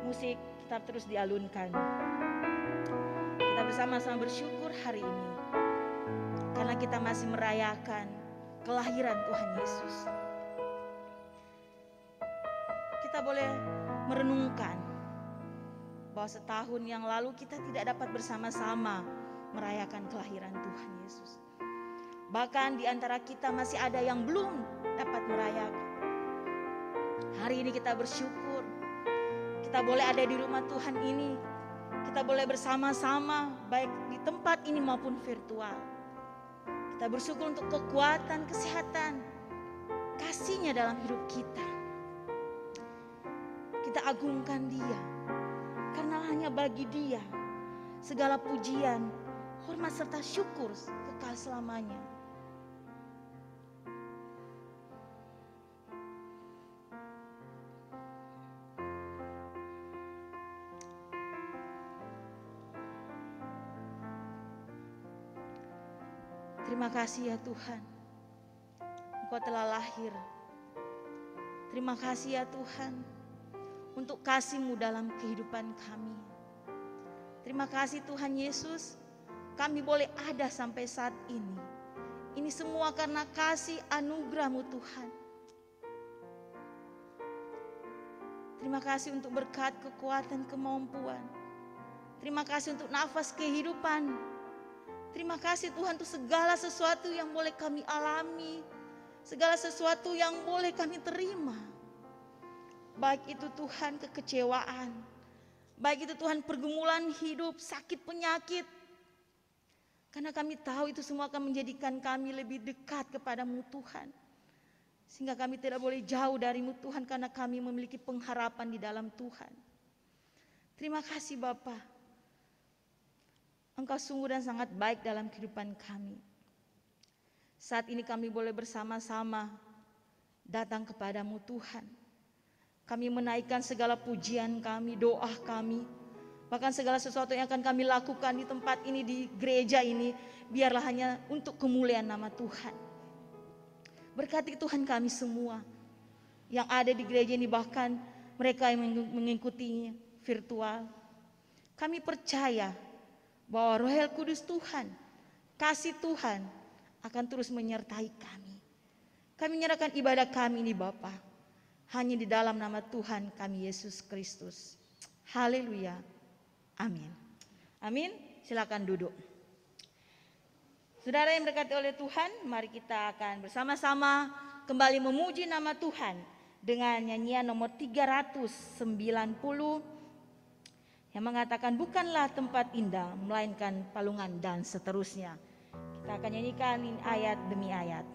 musik tetap terus dialunkan. Kita bersama-sama bersyukur hari ini karena kita masih merayakan kelahiran Tuhan Yesus. Kita boleh merenungkan bahwa setahun yang lalu kita tidak dapat bersama-sama merayakan kelahiran Tuhan Yesus. Bahkan di antara kita masih ada yang belum dapat merayakan. Hari ini kita bersyukur, kita boleh ada di rumah Tuhan ini. Kita boleh bersama-sama baik di tempat ini maupun virtual. Kita bersyukur untuk kekuatan, kesehatan, kasih-Nya dalam hidup kita. Kita agungkan Dia, karena hanya bagi Dia segala pujian, hormat serta syukur kekal selamanya. Terima kasih ya Tuhan, Engkau telah lahir. Terima kasih ya Tuhan untuk kasih-Mu dalam kehidupan kami. Terima kasih Tuhan Yesus, kami boleh ada sampai saat ini. Ini semua karena kasih anugerah-Mu Tuhan. Terima kasih untuk berkat, kekuatan, kemampuan. Terima kasih untuk nafas kehidupan. Terima kasih Tuhan untuk segala sesuatu yang boleh kami alami, segala sesuatu yang boleh kami terima. Baik itu Tuhan kekecewaan, baik itu Tuhan pergumulan hidup, sakit, penyakit. Karena kami tahu itu semua akan menjadikan kami lebih dekat kepadamu Tuhan. Sehingga kami tidak boleh jauh darimu Tuhan, karena kami memiliki pengharapan di dalam Tuhan. Terima kasih Bapa. Engkau sungguh dan sangat baik dalam kehidupan kami. Saat ini kami boleh bersama-sama datang kepadamu Tuhan. Kami menaikkan segala pujian kami, doa kami, bahkan segala sesuatu yang akan kami lakukan di tempat ini, di gereja ini, biarlah hanya untuk kemuliaan nama Tuhan. Berkati Tuhan kami semua yang ada di gereja ini, bahkan mereka yang mengikutinya virtual. Kami percaya bahwa Roh Kudus Tuhan, kasih Tuhan akan terus menyertai kami. Kami menyerahkan ibadah kami ini Bapa, hanya di dalam nama Tuhan kami Yesus Kristus. Haleluya. Amin. Amin. Silakan duduk. Saudara yang berkati oleh Tuhan, mari kita akan bersama-sama kembali memuji nama Tuhan dengan nyanyian nomor 390 yang mengatakan bukanlah tempat indah melainkan palungan dan seterusnya. Kita akan nyanyikan ayat demi ayat.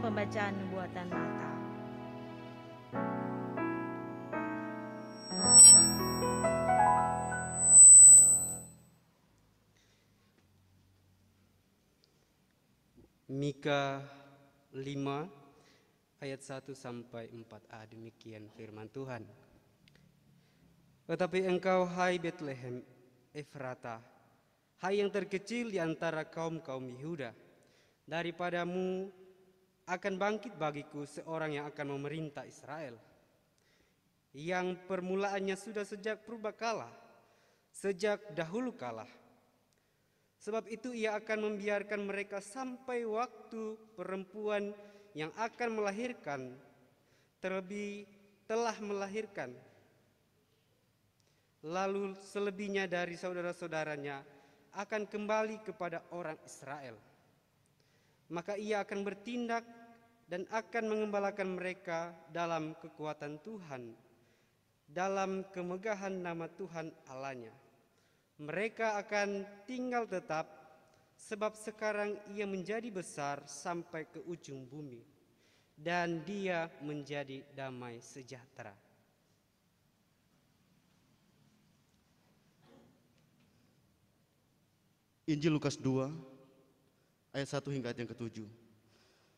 Pembacaan nubuatan Natal. Mika 5 ayat 1 sampai 4a, demikian firman Tuhan. Tetapi engkau, hai Betlehem Efrata, hai yang terkecil di antara kaum-kaum Yehuda, daripadamu akan bangkit bagiku seorang yang akan memerintah Israel, yang permulaannya sudah sejak purbakala, sejak dahulu kala. Sebab itu ia akan membiarkan mereka sampai waktu perempuan yang akan melahirkan terlebih telah melahirkan. Lalu selebihnya dari saudara-saudaranya akan kembali kepada orang Israel. Maka ia akan bertindak dan akan mengembalakan mereka dalam kekuatan Tuhan, dalam kemegahan nama Tuhan Allahnya. Mereka akan tinggal tetap, sebab sekarang ia menjadi besar sampai ke ujung bumi, dan dia menjadi damai sejahtera. Injil Lukas 2 ayat 1 hingga ayat yang ke-7.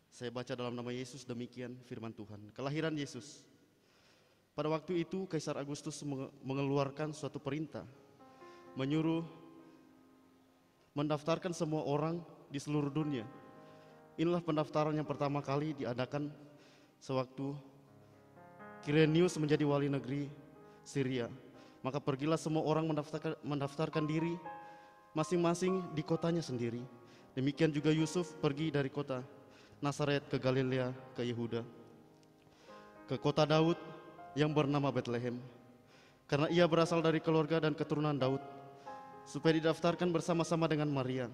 Saya baca dalam nama Yesus, demikian firman Tuhan. Kelahiran Yesus. Pada waktu itu Kaisar Agustus mengeluarkan suatu perintah, menyuruh mendaftarkan semua orang di seluruh dunia. Inilah pendaftaran yang pertama kali diadakan sewaktu Kirenius menjadi wali negeri Syria. Maka pergilah semua orang mendaftarkan diri masing-masing di kotanya sendiri. Demikian juga Yusuf pergi dari kota Nazaret ke Galilea, ke Yehuda, ke kota Daud yang bernama Betlehem, karena ia berasal dari keluarga dan keturunan Daud, supaya didaftarkan bersama-sama dengan Maria,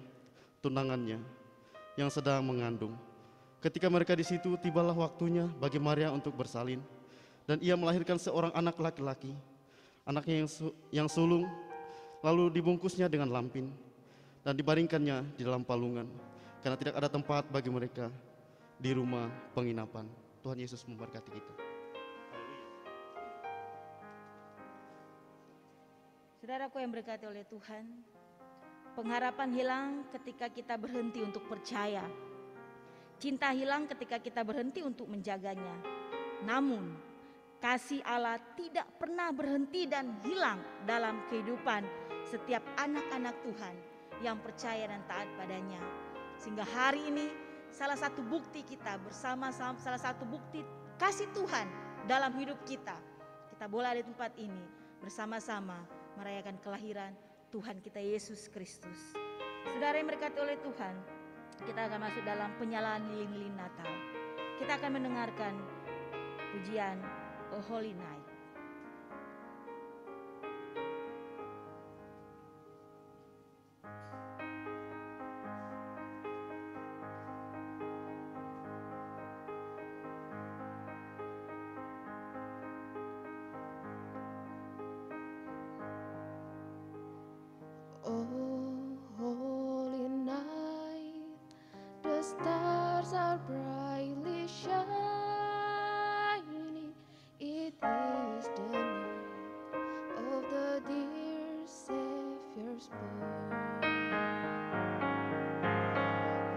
tunangannya, yang sedang mengandung. Ketika mereka di situ, tibalah waktunya bagi Maria untuk bersalin, dan ia melahirkan seorang anak laki-laki, anaknya yang sulung, lalu dibungkusnya dengan lampin, dan dibaringkannya di dalam palungan, karena tidak ada tempat bagi mereka di rumah penginapan. Tuhan Yesus memberkati kita. Saudaraku yang berkati oleh Tuhan, pengharapan hilang ketika kita berhenti untuk percaya. Cinta hilang ketika kita berhenti untuk menjaganya. Namun, kasih Allah tidak pernah berhenti dan hilang dalam kehidupan setiap anak-anak Tuhan yang percaya dan taat padanya. Sehingga hari ini salah satu bukti kita bersama-sama, salah satu bukti kasih Tuhan dalam hidup kita. Kita boleh ada di tempat ini bersama-sama merayakan kelahiran Tuhan kita Yesus Kristus. Saudara yang berkati oleh Tuhan, kita akan masuk dalam penyalaan lilin-lilin Natal. Kita akan mendengarkan pujian A Holy Night. Oh, holy night, the stars are brightly shining. It is the night of the dear Savior's birth.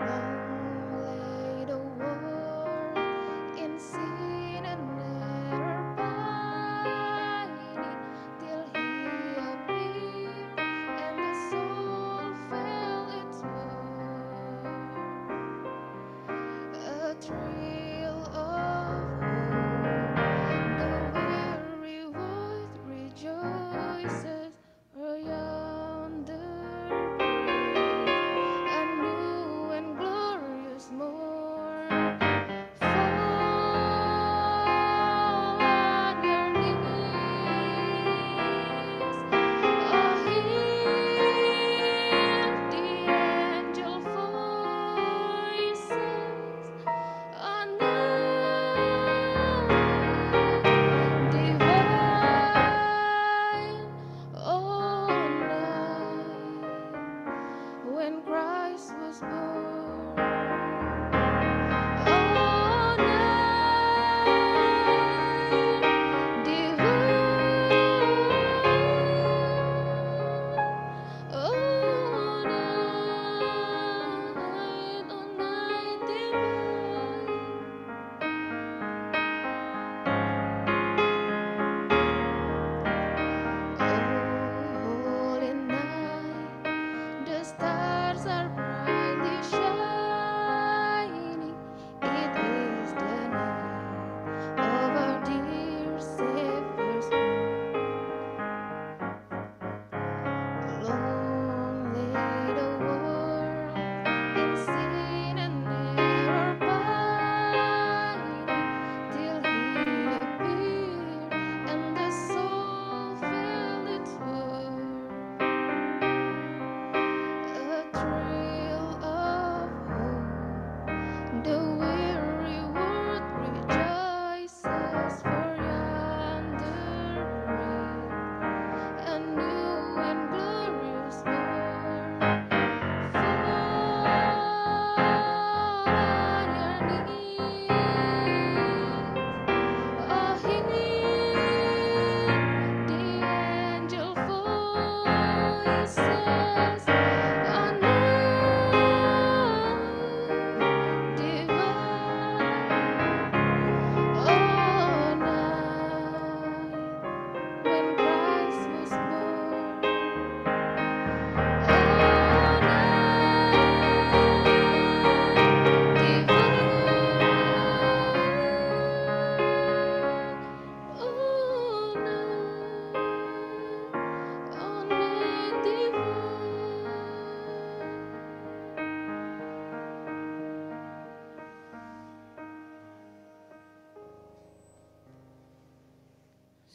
Long lay the world in sin and error pining, till He appeared and the soul felt its worth. A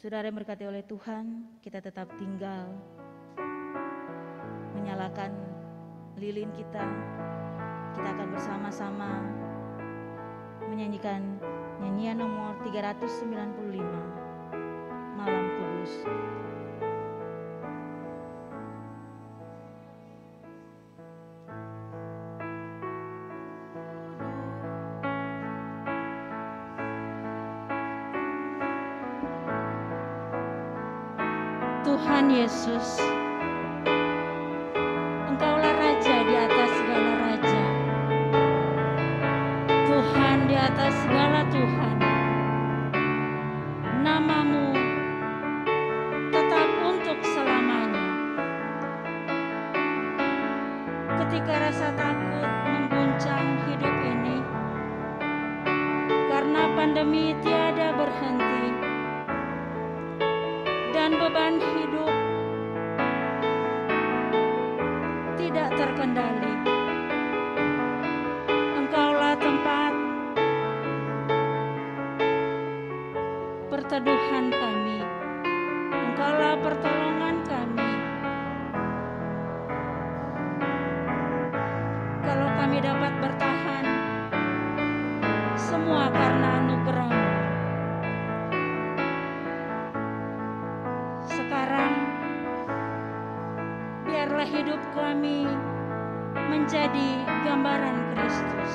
Saudara yang berkati oleh Tuhan, kita tetap tinggal menyalakan lilin kita. Kita akan bersama-sama menyanyikan nyanyian nomor 395, Malam Kudus. Tuhan Yesus, Engkaulah Raja di atas segala raja, Tuhan di atas segala Tuhan. Namamu tetap untuk selamanya. Ketika rasa takut mengguncang hidup ini, karena pandemi tiada berhenti, dan beban hidup tidak terkendali, Engkaulah tempat perteduhan kami, Engkaulah pertolongan kami. Kalau kami dapat bertahan, semua karena anugerah-Mu. Sekarang, biarlah hidup kami menjadi gambaran Kristus.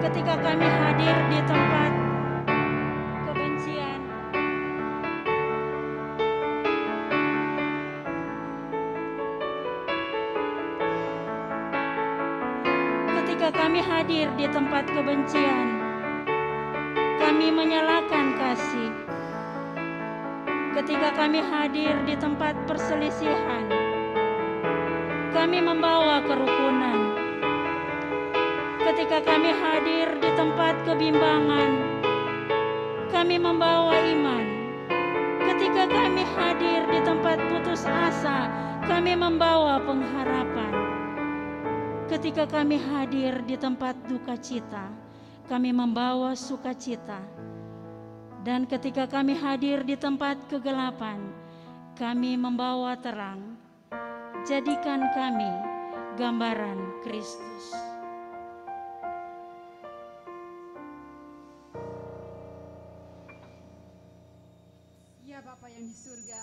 Ketika kami hadir di tempat kebencian, ketika kami hadir di tempat kebencian, kami menyalakan kasih. Ketika kami hadir di tempat perselisihan, kami membawa kerukunan. Ketika kami hadir di tempat kebimbangan, kami membawa iman. Ketika kami hadir di tempat putus asa, kami membawa pengharapan. Ketika kami hadir di tempat duka cita, kami membawa sukacita. Dan ketika kami hadir di tempat kegelapan, kami membawa terang. Jadikan kami gambaran Kristus. Ya Bapa yang di surga,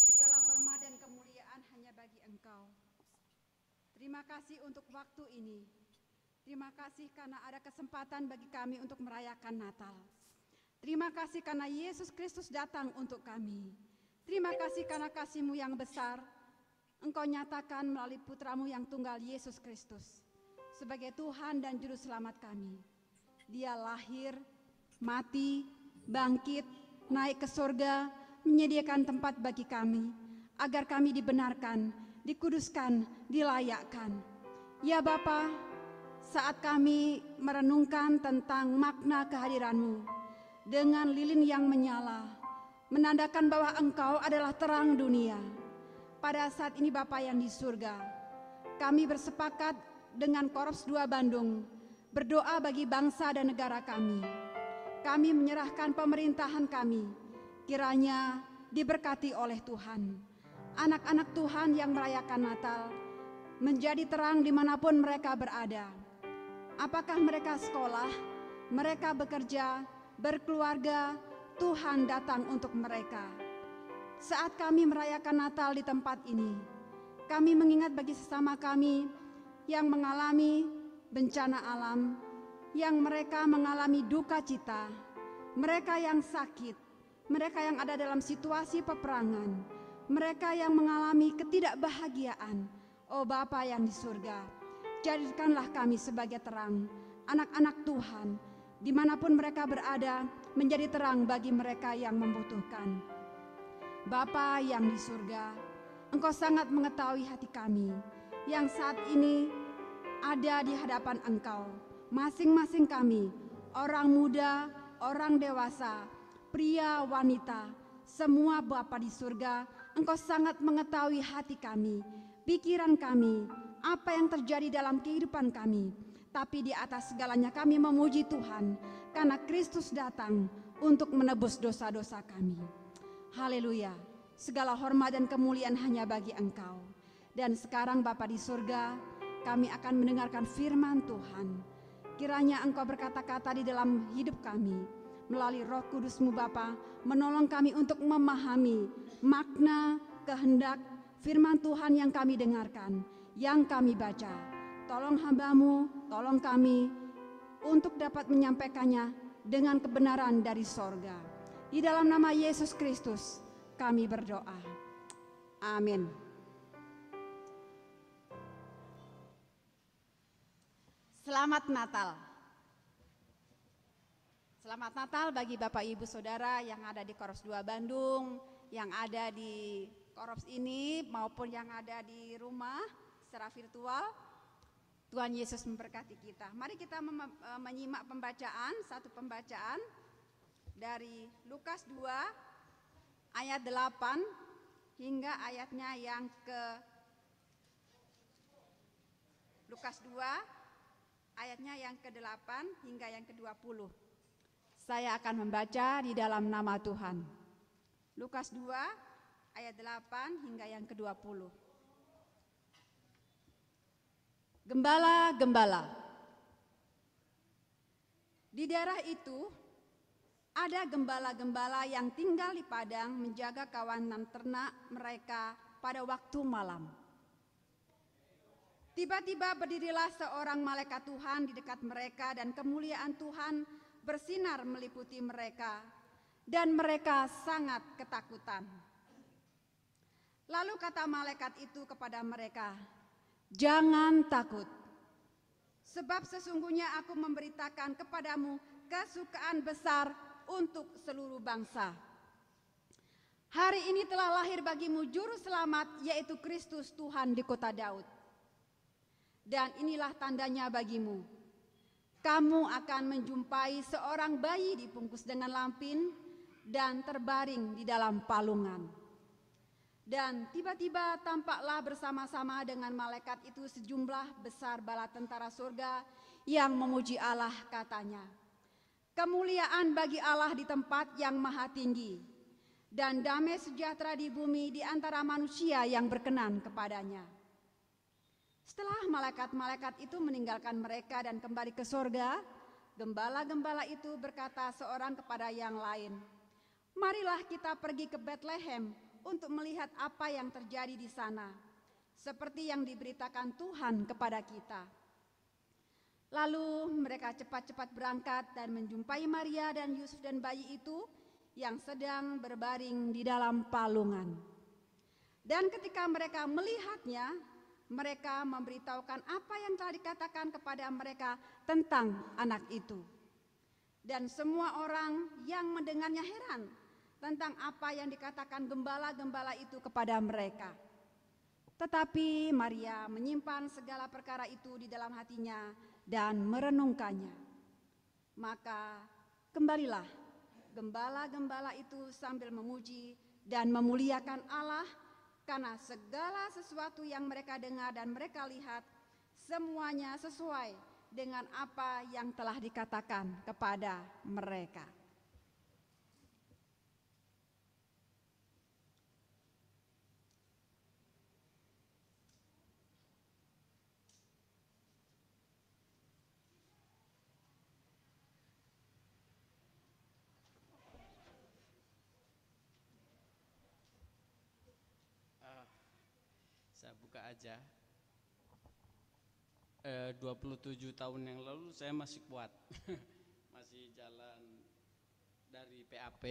segala hormat dan kemuliaan hanya bagi Engkau. Terima kasih untuk waktu ini. Terima kasih karena ada kesempatan bagi kami untuk merayakan Natal. Terima kasih karena Yesus Kristus datang untuk kami. Terima kasih karena kasih-Mu yang besar, Engkau nyatakan melalui Putra-Mu yang tunggal Yesus Kristus sebagai Tuhan dan Juru Selamat kami. Dia lahir, mati, bangkit, naik ke surga, menyediakan tempat bagi kami, agar kami dibenarkan, dikuduskan, dilayakkan. Ya Bapa, saat kami merenungkan tentang makna kehadiran-Mu dengan lilin yang menyala, menandakan bahwa Engkau adalah terang dunia. Pada saat ini Bapa yang di surga, kami bersepakat dengan Korps 2 Bandung, berdoa bagi bangsa dan negara kami. Kami menyerahkan pemerintahan kami, kiranya diberkati oleh Tuhan. Anak-anak Tuhan yang merayakan Natal, menjadi terang dimanapun mereka berada. Apakah mereka sekolah, mereka bekerja, berkeluarga, Tuhan datang untuk mereka. Saat kami merayakan Natal di tempat ini, kami mengingat bagi sesama kami yang mengalami bencana alam, yang mereka mengalami duka cita, mereka yang sakit, mereka yang ada dalam situasi peperangan, mereka yang mengalami ketidakbahagiaan. Oh Bapa yang di surga, jadikanlah kami sebagai terang, anak-anak Tuhan, dimanapun mereka berada, menjadi terang bagi mereka yang membutuhkan. Bapa yang di surga, Engkau sangat mengetahui hati kami yang saat ini ada di hadapan Engkau. Masing-masing kami, orang muda, orang dewasa, pria, wanita, semua Bapa di surga, Engkau sangat mengetahui hati kami, pikiran kami, apa yang terjadi dalam kehidupan kami. Tapi di atas segalanya kami memuji Tuhan karena Kristus datang untuk menebus dosa-dosa kami. Haleluya. Segala hormat dan kemuliaan hanya bagi Engkau. Dan sekarang Bapa di surga, kami akan mendengarkan firman Tuhan. Kiranya Engkau berkata-kata di dalam hidup kami, melalui Roh Kudus-Mu Bapa, menolong kami untuk memahami makna, kehendak firman Tuhan yang kami dengarkan, yang kami baca. Tolong hamba-Mu, tolong kami untuk dapat menyampaikannya dengan kebenaran dari sorga. Di dalam nama Yesus Kristus kami berdoa. Amin. Selamat Natal. Selamat Natal bagi Bapak Ibu Saudara yang ada di Korps 2 Bandung, yang ada di Korps ini maupun yang ada di rumah secara virtual. Tuhan Yesus memberkati kita. Mari kita menyimak satu pembacaan dari Lukas 2 ayat 8 hingga ayatnya yang ke Lukas 2 ayatnya yang ke-8 hingga yang ke-20. Saya akan membaca di dalam nama Tuhan. Lukas 2 ayat 8 hingga yang ke-20. Gembala-gembala. Di daerah itu ada gembala-gembala yang tinggal di padang menjaga kawanan ternak mereka pada waktu malam. Tiba-tiba berdirilah seorang malaikat Tuhan di dekat mereka dan kemuliaan Tuhan bersinar meliputi mereka dan mereka sangat ketakutan. Lalu kata malaikat itu kepada mereka, "Jangan takut, sebab sesungguhnya aku memberitakan kepadamu kesukaan besar untuk seluruh bangsa. Hari ini telah lahir bagimu juru selamat, yaitu Kristus Tuhan di kota Daud. Dan inilah tandanya bagimu, kamu akan menjumpai seorang bayi dibungkus dengan lampin dan terbaring di dalam palungan." Dan tiba-tiba tampaklah bersama-sama dengan malaikat itu sejumlah besar bala tentara surga yang memuji Allah, katanya, "Kemuliaan bagi Allah di tempat yang maha tinggi, dan damai sejahtera di bumi di antara manusia yang berkenan kepadanya." Setelah malaikat-malaikat itu meninggalkan mereka dan kembali ke surga, gembala-gembala itu berkata seorang kepada yang lain, "Marilah kita pergi ke Betlehem untuk melihat apa yang terjadi di sana, seperti yang diberitakan Tuhan kepada kita." Lalu mereka cepat-cepat berangkat dan menjumpai Maria dan Yusuf dan bayi itu yang sedang berbaring di dalam palungan. Dan ketika mereka melihatnya, mereka memberitahukan apa yang telah dikatakan kepada mereka tentang anak itu. Dan semua orang yang mendengarnya heran tentang apa yang dikatakan gembala-gembala itu kepada mereka. Tetapi Maria menyimpan segala perkara itu di dalam hatinya dan merenungkannya. Maka kembalilah gembala-gembala itu sambil memuji dan memuliakan Allah karena segala sesuatu yang mereka dengar dan mereka lihat semuanya sesuai dengan apa yang telah dikatakan kepada mereka. Saya buka aja. 27 tahun yang lalu saya masih kuat. Masih jalan dari PAP,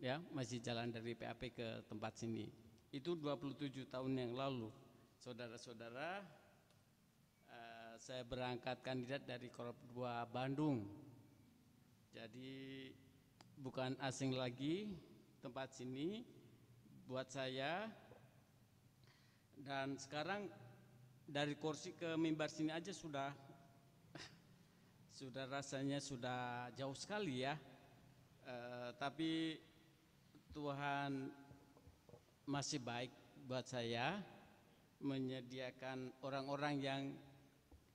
ya, masih jalan dari PAP ke tempat sini. Itu 27 tahun yang lalu. Saudara-saudara, saya berangkat kandidat dari Korps 2 Bandung. Jadi bukan asing lagi tempat sini buat saya. Dan sekarang dari kursi ke mimbar sini aja sudah rasanya sudah jauh sekali ya. Tapi Tuhan masih baik buat saya. menyediakan orang-orang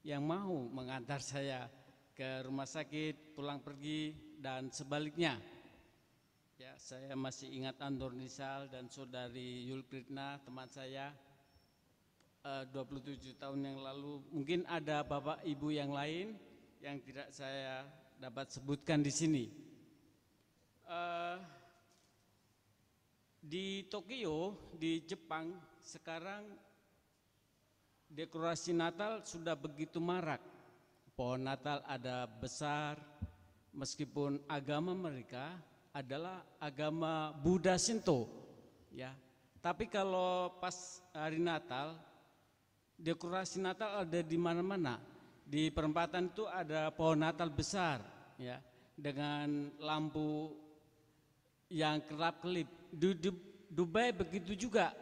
yang mau mengantar saya ke rumah sakit, pulang pergi, dan sebaliknya. Ya, saya masih ingat Anton Rizal dan saudari Yulkritna, teman saya, 27 tahun yang lalu. Mungkin ada bapak ibu yang lain yang tidak saya dapat sebutkan di sini. Di Tokyo, di Jepang, sekarang dekorasi Natal sudah begitu marak. Pohon Natal ada besar, meskipun agama mereka adalah agama Buddha Shinto, ya. Tapi kalau pas hari Natal, dekorasi Natal ada di mana-mana. Di perempatan itu ada pohon Natal besar, ya, dengan lampu yang kelap-kelip. Di Dubai begitu juga,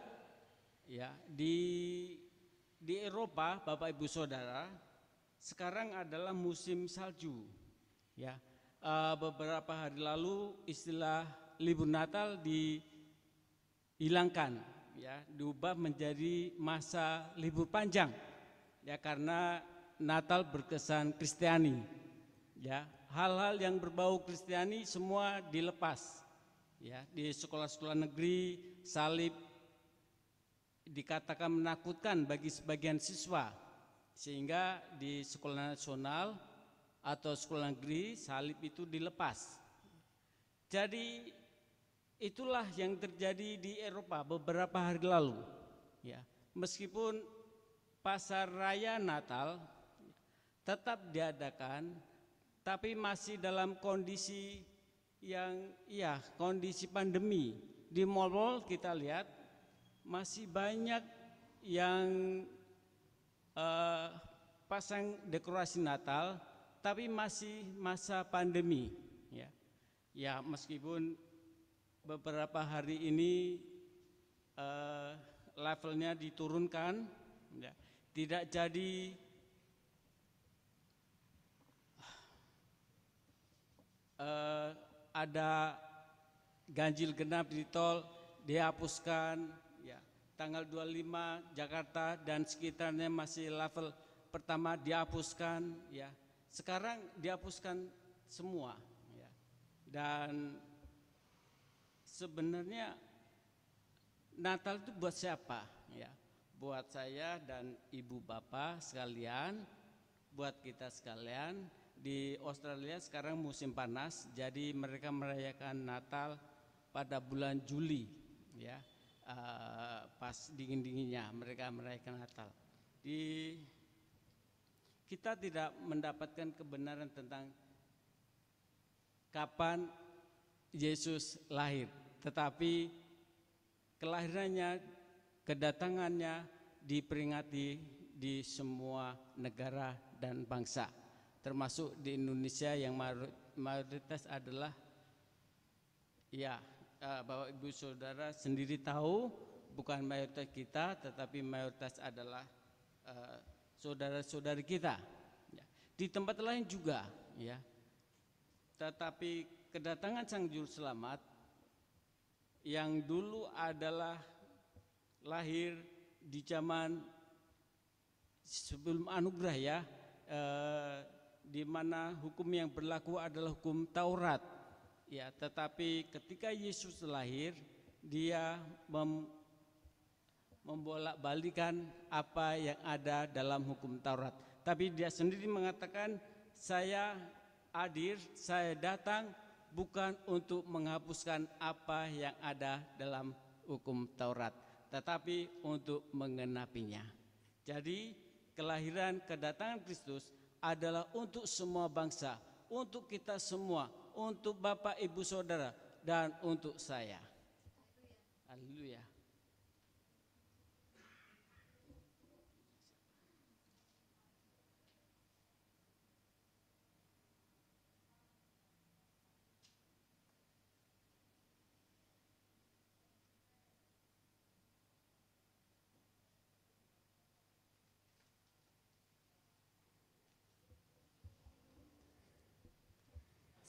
ya. Di Eropa, Bapak Ibu Saudara, sekarang adalah musim salju, ya. Beberapa hari lalu istilah libur Natal dihilangkan, ya, diubah menjadi masa libur panjang, ya, karena Natal berkesan Kristiani, ya. Hal-hal yang berbau Kristiani semua dilepas, ya. Di sekolah-sekolah negeri salib dikatakan menakutkan bagi sebagian siswa, sehingga di sekolah nasional atau sekolah negeri salib itu dilepas. Jadi itulah yang terjadi di Eropa beberapa hari lalu, ya. Meskipun pasar raya Natal tetap diadakan, tapi masih dalam kondisi yang, ya, kondisi pandemi. Di mal-mal kita lihat masih banyak yang pasang dekorasi Natal, tapi masih masa pandemi, ya. Ya, meskipun beberapa hari ini levelnya diturunkan, ya, tidak jadi ada ganjil genap di tol, dihapuskan, ya. Tanggal 25 Jakarta dan sekitarnya masih level pertama dihapuskan, ya. Sekarang dihapuskan semua, ya. Dan sebenarnya Natal itu buat siapa, ya? Buat saya dan ibu bapak sekalian, buat kita sekalian. Di Australia sekarang musim panas, jadi mereka merayakan Natal pada bulan Juli, ya. Pas dingin-dinginnya mereka merayakan Natal. Kita tidak mendapatkan kebenaran tentang kapan Yesus lahir, tetapi kelahirannya, kedatangannya diperingati di semua negara dan bangsa, termasuk di Indonesia yang mayoritas adalah, ya, Bapak Ibu Saudara sendiri tahu, bukan mayoritas kita, tetapi mayoritas adalah saudara-saudari kita, ya. Di tempat lain juga, ya. Tetapi kedatangan Sang Juru Selamat yang dulu adalah lahir di zaman sebelum anugerah, ya, di mana hukum yang berlaku adalah hukum Taurat, ya. Tetapi ketika Yesus lahir, dia membolak-balikan apa yang ada dalam hukum Taurat. Tapi dia sendiri mengatakan, saya hadir, saya datang bukan untuk menghapuskan apa yang ada dalam hukum Taurat, tetapi untuk mengenapinya. Jadi kelahiran, kedatangan Kristus adalah untuk semua bangsa, untuk kita semua, untuk Bapak Ibu Saudara, dan untuk saya. Haleluya.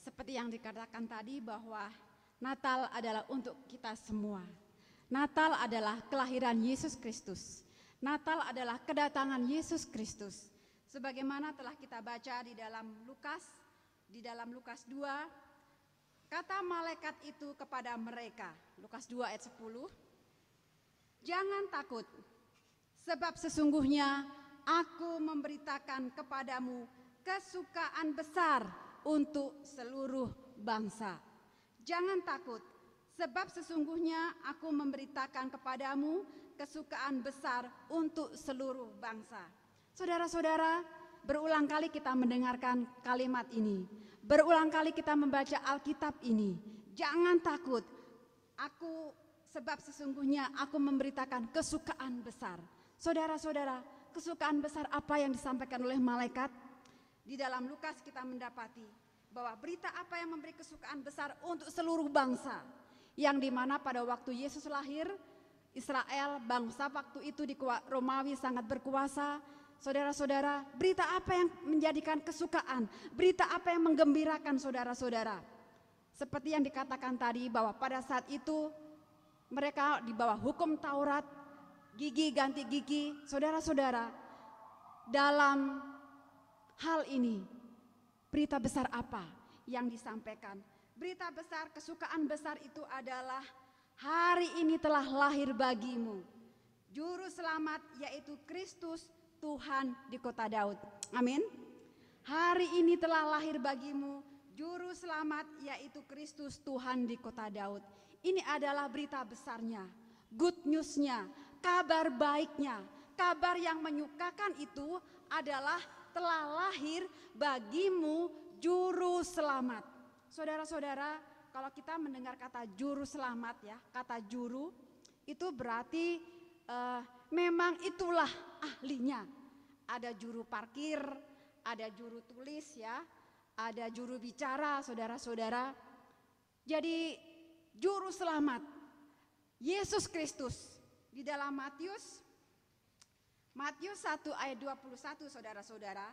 Seperti yang dikatakan tadi bahwa Natal adalah untuk kita semua. Natal adalah kelahiran Yesus Kristus. Natal adalah kedatangan Yesus Kristus. Sebagaimana telah kita baca di dalam Lukas 2, kata malaikat itu kepada mereka, Lukas 2 ayat 10, "Jangan takut, sebab sesungguhnya aku memberitakan kepadamu kesukaan besar untuk seluruh bangsa. Jangan takut, sebab sesungguhnya aku memberitakan kepadamu kesukaan besar untuk seluruh bangsa." Saudara-saudara, berulang kali kita mendengarkan kalimat ini. Berulang kali kita membaca Alkitab ini. Jangan takut, sebab sesungguhnya aku memberitakan kesukaan besar. Saudara-saudara, kesukaan besar apa yang disampaikan oleh malaikat? Di dalam Lukas kita mendapati bahwa berita apa yang memberi kesukaan besar untuk seluruh bangsa. Yang dimana pada waktu Yesus lahir, Israel, bangsa waktu itu di Romawi sangat berkuasa. Saudara-saudara, berita apa yang menjadikan kesukaan? Berita apa yang menggembirakan saudara-saudara? Seperti yang dikatakan tadi bahwa pada saat itu mereka di bawah hukum Taurat, gigi ganti gigi. Saudara-saudara, dalam hal ini berita besar apa yang disampaikan? Berita besar, kesukaan besar itu adalah hari ini telah lahir bagimu Juru Selamat, yaitu Kristus Tuhan di kota Daud. Amin. Hari ini telah lahir bagimu Juru Selamat, yaitu Kristus Tuhan di kota Daud. Ini adalah berita besarnya, good newsnya, kabar baiknya. Kabar yang menyukakan itu adalah telah lahir bagimu Juru Selamat. Saudara-saudara, kalau kita mendengar kata Juru Selamat ya, kata juru itu berarti memang itulah ahlinya. Ada juru parkir, ada juru tulis ya, ada juru bicara, saudara-saudara. Jadi Juru Selamat Yesus Kristus di dalam Matius 1 ayat 21, saudara-saudara,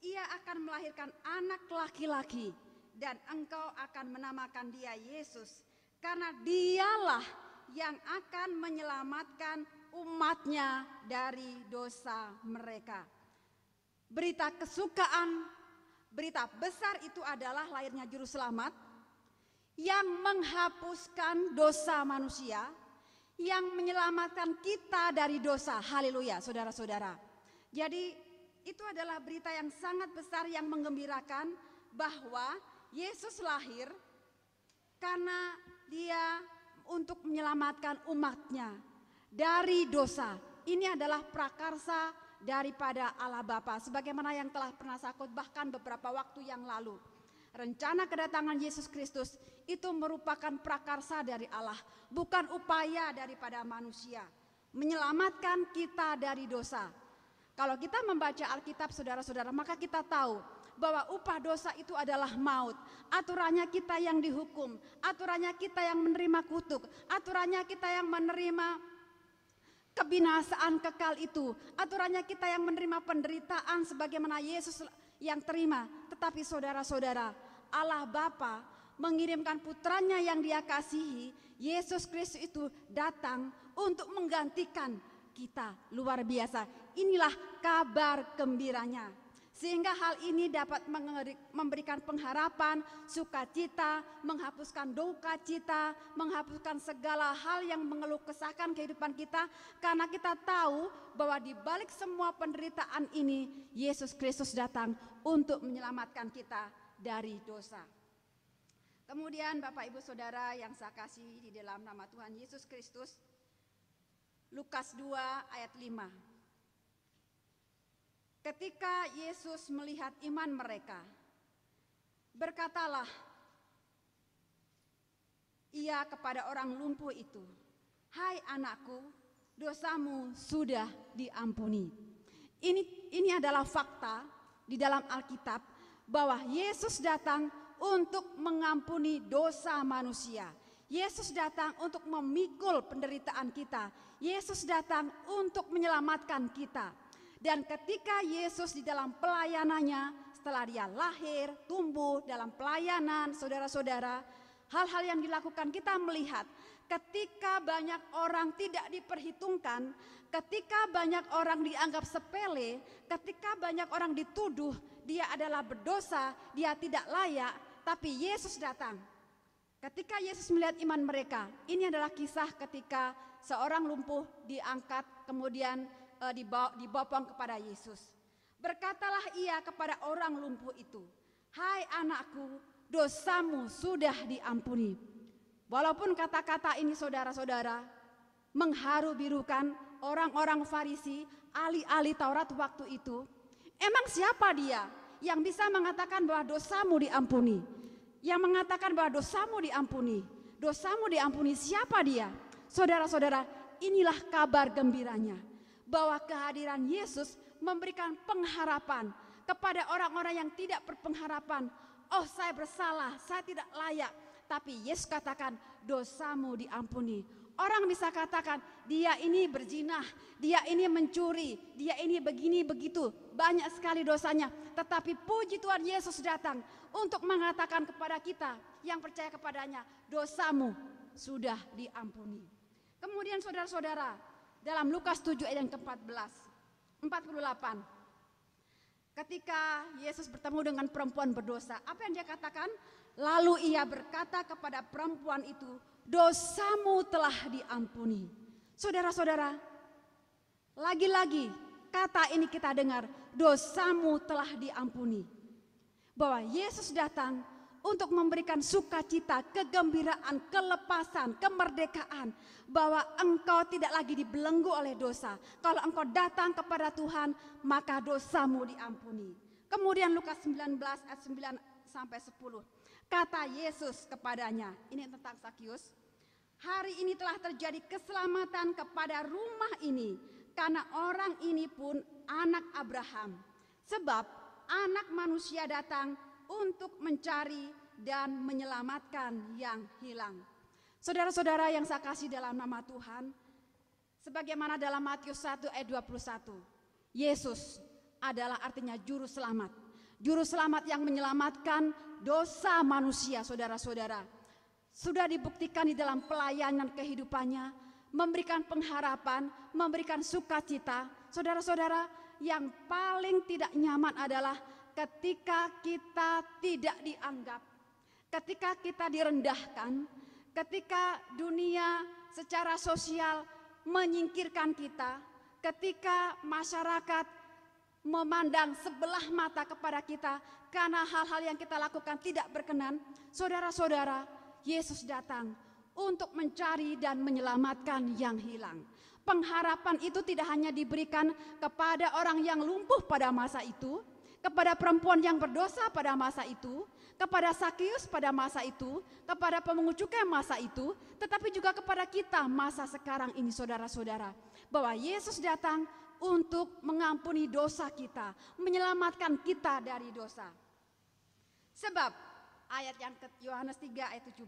ia akan melahirkan anak laki-laki dan engkau akan menamakan dia Yesus, karena dialah yang akan menyelamatkan umatnya dari dosa mereka. Berita kesukaan, berita besar itu adalah lahirnya Juru Selamat yang menghapuskan dosa manusia, yang menyelamatkan kita dari dosa. Haleluya, saudara-saudara. Jadi itu adalah berita yang sangat besar yang menggembirakan bahwa Yesus lahir karena dia untuk menyelamatkan umatnya dari dosa. Ini adalah prakarsa daripada Allah Bapa, sebagaimana yang telah pernah saya khotbahkan beberapa waktu yang lalu. Rencana kedatangan Yesus Kristus itu merupakan prakarsa dari Allah, bukan upaya daripada manusia, menyelamatkan kita dari dosa. Kalau kita membaca Alkitab, saudara-saudara, maka kita tahu bahwa upah dosa itu adalah maut. Aturannya kita yang dihukum, aturannya kita yang menerima kutuk, aturannya kita yang menerima kebinasaan kekal itu, aturannya kita yang menerima penderitaan sebagaimana Yesus yang terima. Tetapi saudara-saudara, Allah Bapa mengirimkan putranya yang dia kasihi, Yesus Kristus itu datang untuk menggantikan kita. Luar biasa. Inilah kabar gembiranya. Sehingga hal ini dapat memberikan pengharapan, sukacita, menghapuskan duka cita, menghapuskan segala hal yang mengeluh kesahkan kehidupan kita. Karena kita tahu bahwa di balik semua penderitaan ini, Yesus Kristus datang untuk menyelamatkan kita dari dosa. Kemudian Bapak Ibu Saudara yang saya kasih di dalam nama Tuhan Yesus Kristus, Lukas 2 ayat 5. Ketika Yesus melihat iman mereka, berkatalah ia kepada orang lumpuh itu, "Hai anakku, dosamu sudah diampuni." Ini adalah fakta di dalam Alkitab bahwa Yesus datang untuk mengampuni dosa manusia. Yesus datang untuk memikul penderitaan kita. Yesus datang untuk menyelamatkan kita. Dan ketika Yesus di dalam pelayanannya, setelah dia lahir, tumbuh dalam pelayanan, saudara-saudara, hal-hal yang dilakukan, kita melihat ketika banyak orang tidak diperhitungkan, ketika banyak orang dianggap sepele, ketika banyak orang dituduh dia adalah berdosa, dia tidak layak, tapi Yesus datang. Ketika Yesus melihat iman mereka, ini adalah kisah ketika seorang lumpuh diangkat kemudian dibopong kepada Yesus. Berkatalah ia kepada orang lumpuh itu, "Hai anakku, dosamu sudah diampuni." Walaupun kata-kata ini saudara-saudara mengharu birukan orang-orang Farisi, ahli-ahli Taurat waktu itu, emang siapa dia yang bisa mengatakan bahwa dosamu diampuni? Yang mengatakan bahwa dosamu diampuni, dosamu diampuni, siapa dia? Saudara-saudara, inilah kabar gembiranya, bahwa kehadiran Yesus memberikan pengharapan kepada orang-orang yang tidak berpengharapan. Oh, saya bersalah, saya tidak layak. Tapi Yesus katakan, dosamu diampuni. Orang bisa katakan, dia ini berzinah, dia ini mencuri, dia ini begini begitu, banyak sekali dosanya. Tetapi puji Tuhan, Yesus datang untuk mengatakan kepada kita yang percaya kepadanya, dosamu sudah diampuni. Kemudian saudara-saudara, dalam Lukas 7 ayat yang ke-14, 48, ketika Yesus bertemu dengan perempuan berdosa, apa yang dia katakan? Lalu ia berkata kepada perempuan itu, dosamu telah diampuni. Saudara-saudara, lagi-lagi kata ini kita dengar, dosamu telah diampuni. Bahwa Yesus datang untuk memberikan sukacita, kegembiraan, kelepasan, kemerdekaan. Bahwa engkau tidak lagi dibelenggu oleh dosa. Kalau engkau datang kepada Tuhan, maka dosamu diampuni. Kemudian Lukas 19 ayat 9 sampai 10. Kata Yesus kepadanya, ini tentang Sakius, hari ini telah terjadi keselamatan kepada rumah ini, karena orang ini pun anak Abraham. Sebab anak manusia datang untuk mencari dan menyelamatkan yang hilang. Saudara-saudara yang saya kasih dalam nama Tuhan, sebagaimana dalam Matius 1 ayat 21, Yesus adalah artinya juru selamat. Juru selamat yang menyelamatkan dosa manusia, saudara-saudara. Sudah dibuktikan di dalam pelayanan kehidupannya, memberikan pengharapan, memberikan sukacita. Saudara-saudara, yang paling tidak nyaman adalah ketika kita tidak dianggap, ketika kita direndahkan, ketika dunia secara sosial menyingkirkan kita, ketika masyarakat memandang sebelah mata kepada kita karena hal-hal yang kita lakukan tidak berkenan. Saudara-saudara, Yesus datang untuk mencari dan menyelamatkan yang hilang. Pengharapan itu tidak hanya diberikan kepada orang yang lumpuh pada masa itu, kepada perempuan yang berdosa pada masa itu, kepada Sakius pada masa itu, kepada pemungut cukai masa itu, tetapi juga kepada kita masa sekarang ini, saudara-saudara. Bahwa Yesus datang untuk mengampuni dosa kita, menyelamatkan kita dari dosa. Sebab ayat yang ke Yohanes 3 ayat 17.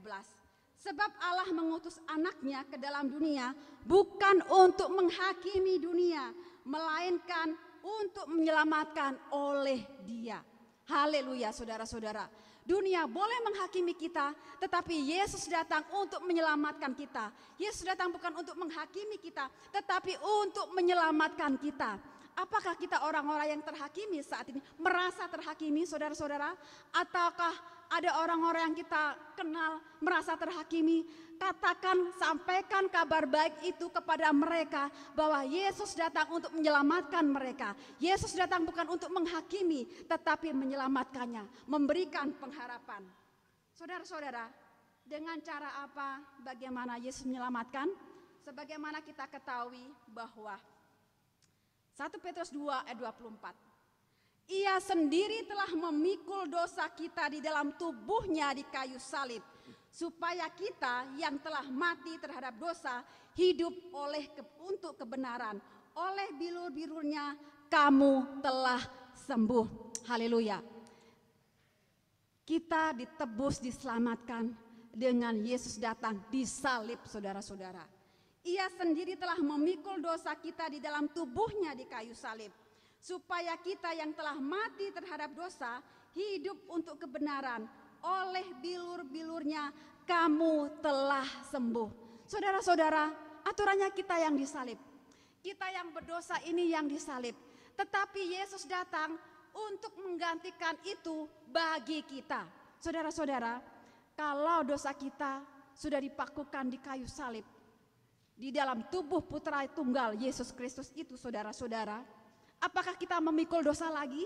Sebab Allah mengutus anaknya ke dalam dunia bukan untuk menghakimi dunia, melainkan untuk menyelamatkan oleh Dia. Haleluya, saudara-saudara. Dunia boleh menghakimi kita, tetapi Yesus datang untuk menyelamatkan kita. Yesus datang bukan untuk menghakimi kita, tetapi untuk menyelamatkan kita. Apakah kita orang-orang yang terhakimi saat ini? Merasa terhakimi, saudara-saudara? Ataukah ada orang-orang yang kita kenal merasa terhakimi? Katakan, sampaikan kabar baik itu kepada mereka, bahwa Yesus datang untuk menyelamatkan mereka. Yesus datang bukan untuk menghakimi, tetapi menyelamatkannya, memberikan pengharapan. Saudara-saudara, dengan cara apa, bagaimana Yesus menyelamatkan? Sebagaimana kita ketahui bahwa 1 Petrus 2 ayat 24. Ia sendiri telah memikul dosa kita di dalam tubuhnya di kayu salib, supaya kita yang telah mati terhadap dosa hidup untuk kebenaran. Oleh bilur-bilurnya kamu telah sembuh. Haleluya. Kita ditebus, diselamatkan dengan Yesus datang disalib, saudara-saudara. Ia sendiri telah memikul dosa kita di dalam tubuhnya di kayu salib, supaya kita yang telah mati terhadap dosa hidup untuk kebenaran. Oleh bilur-bilurnya kamu telah sembuh. Saudara-saudara, aturannya kita yang disalib. Kita yang berdosa ini yang disalib. Tetapi Yesus datang untuk menggantikan itu bagi kita. Saudara-saudara, kalau dosa kita sudah dipakukan di kayu salib, di dalam tubuh Putra Tunggal Yesus Kristus itu, saudara-saudara, apakah kita memikul dosa lagi?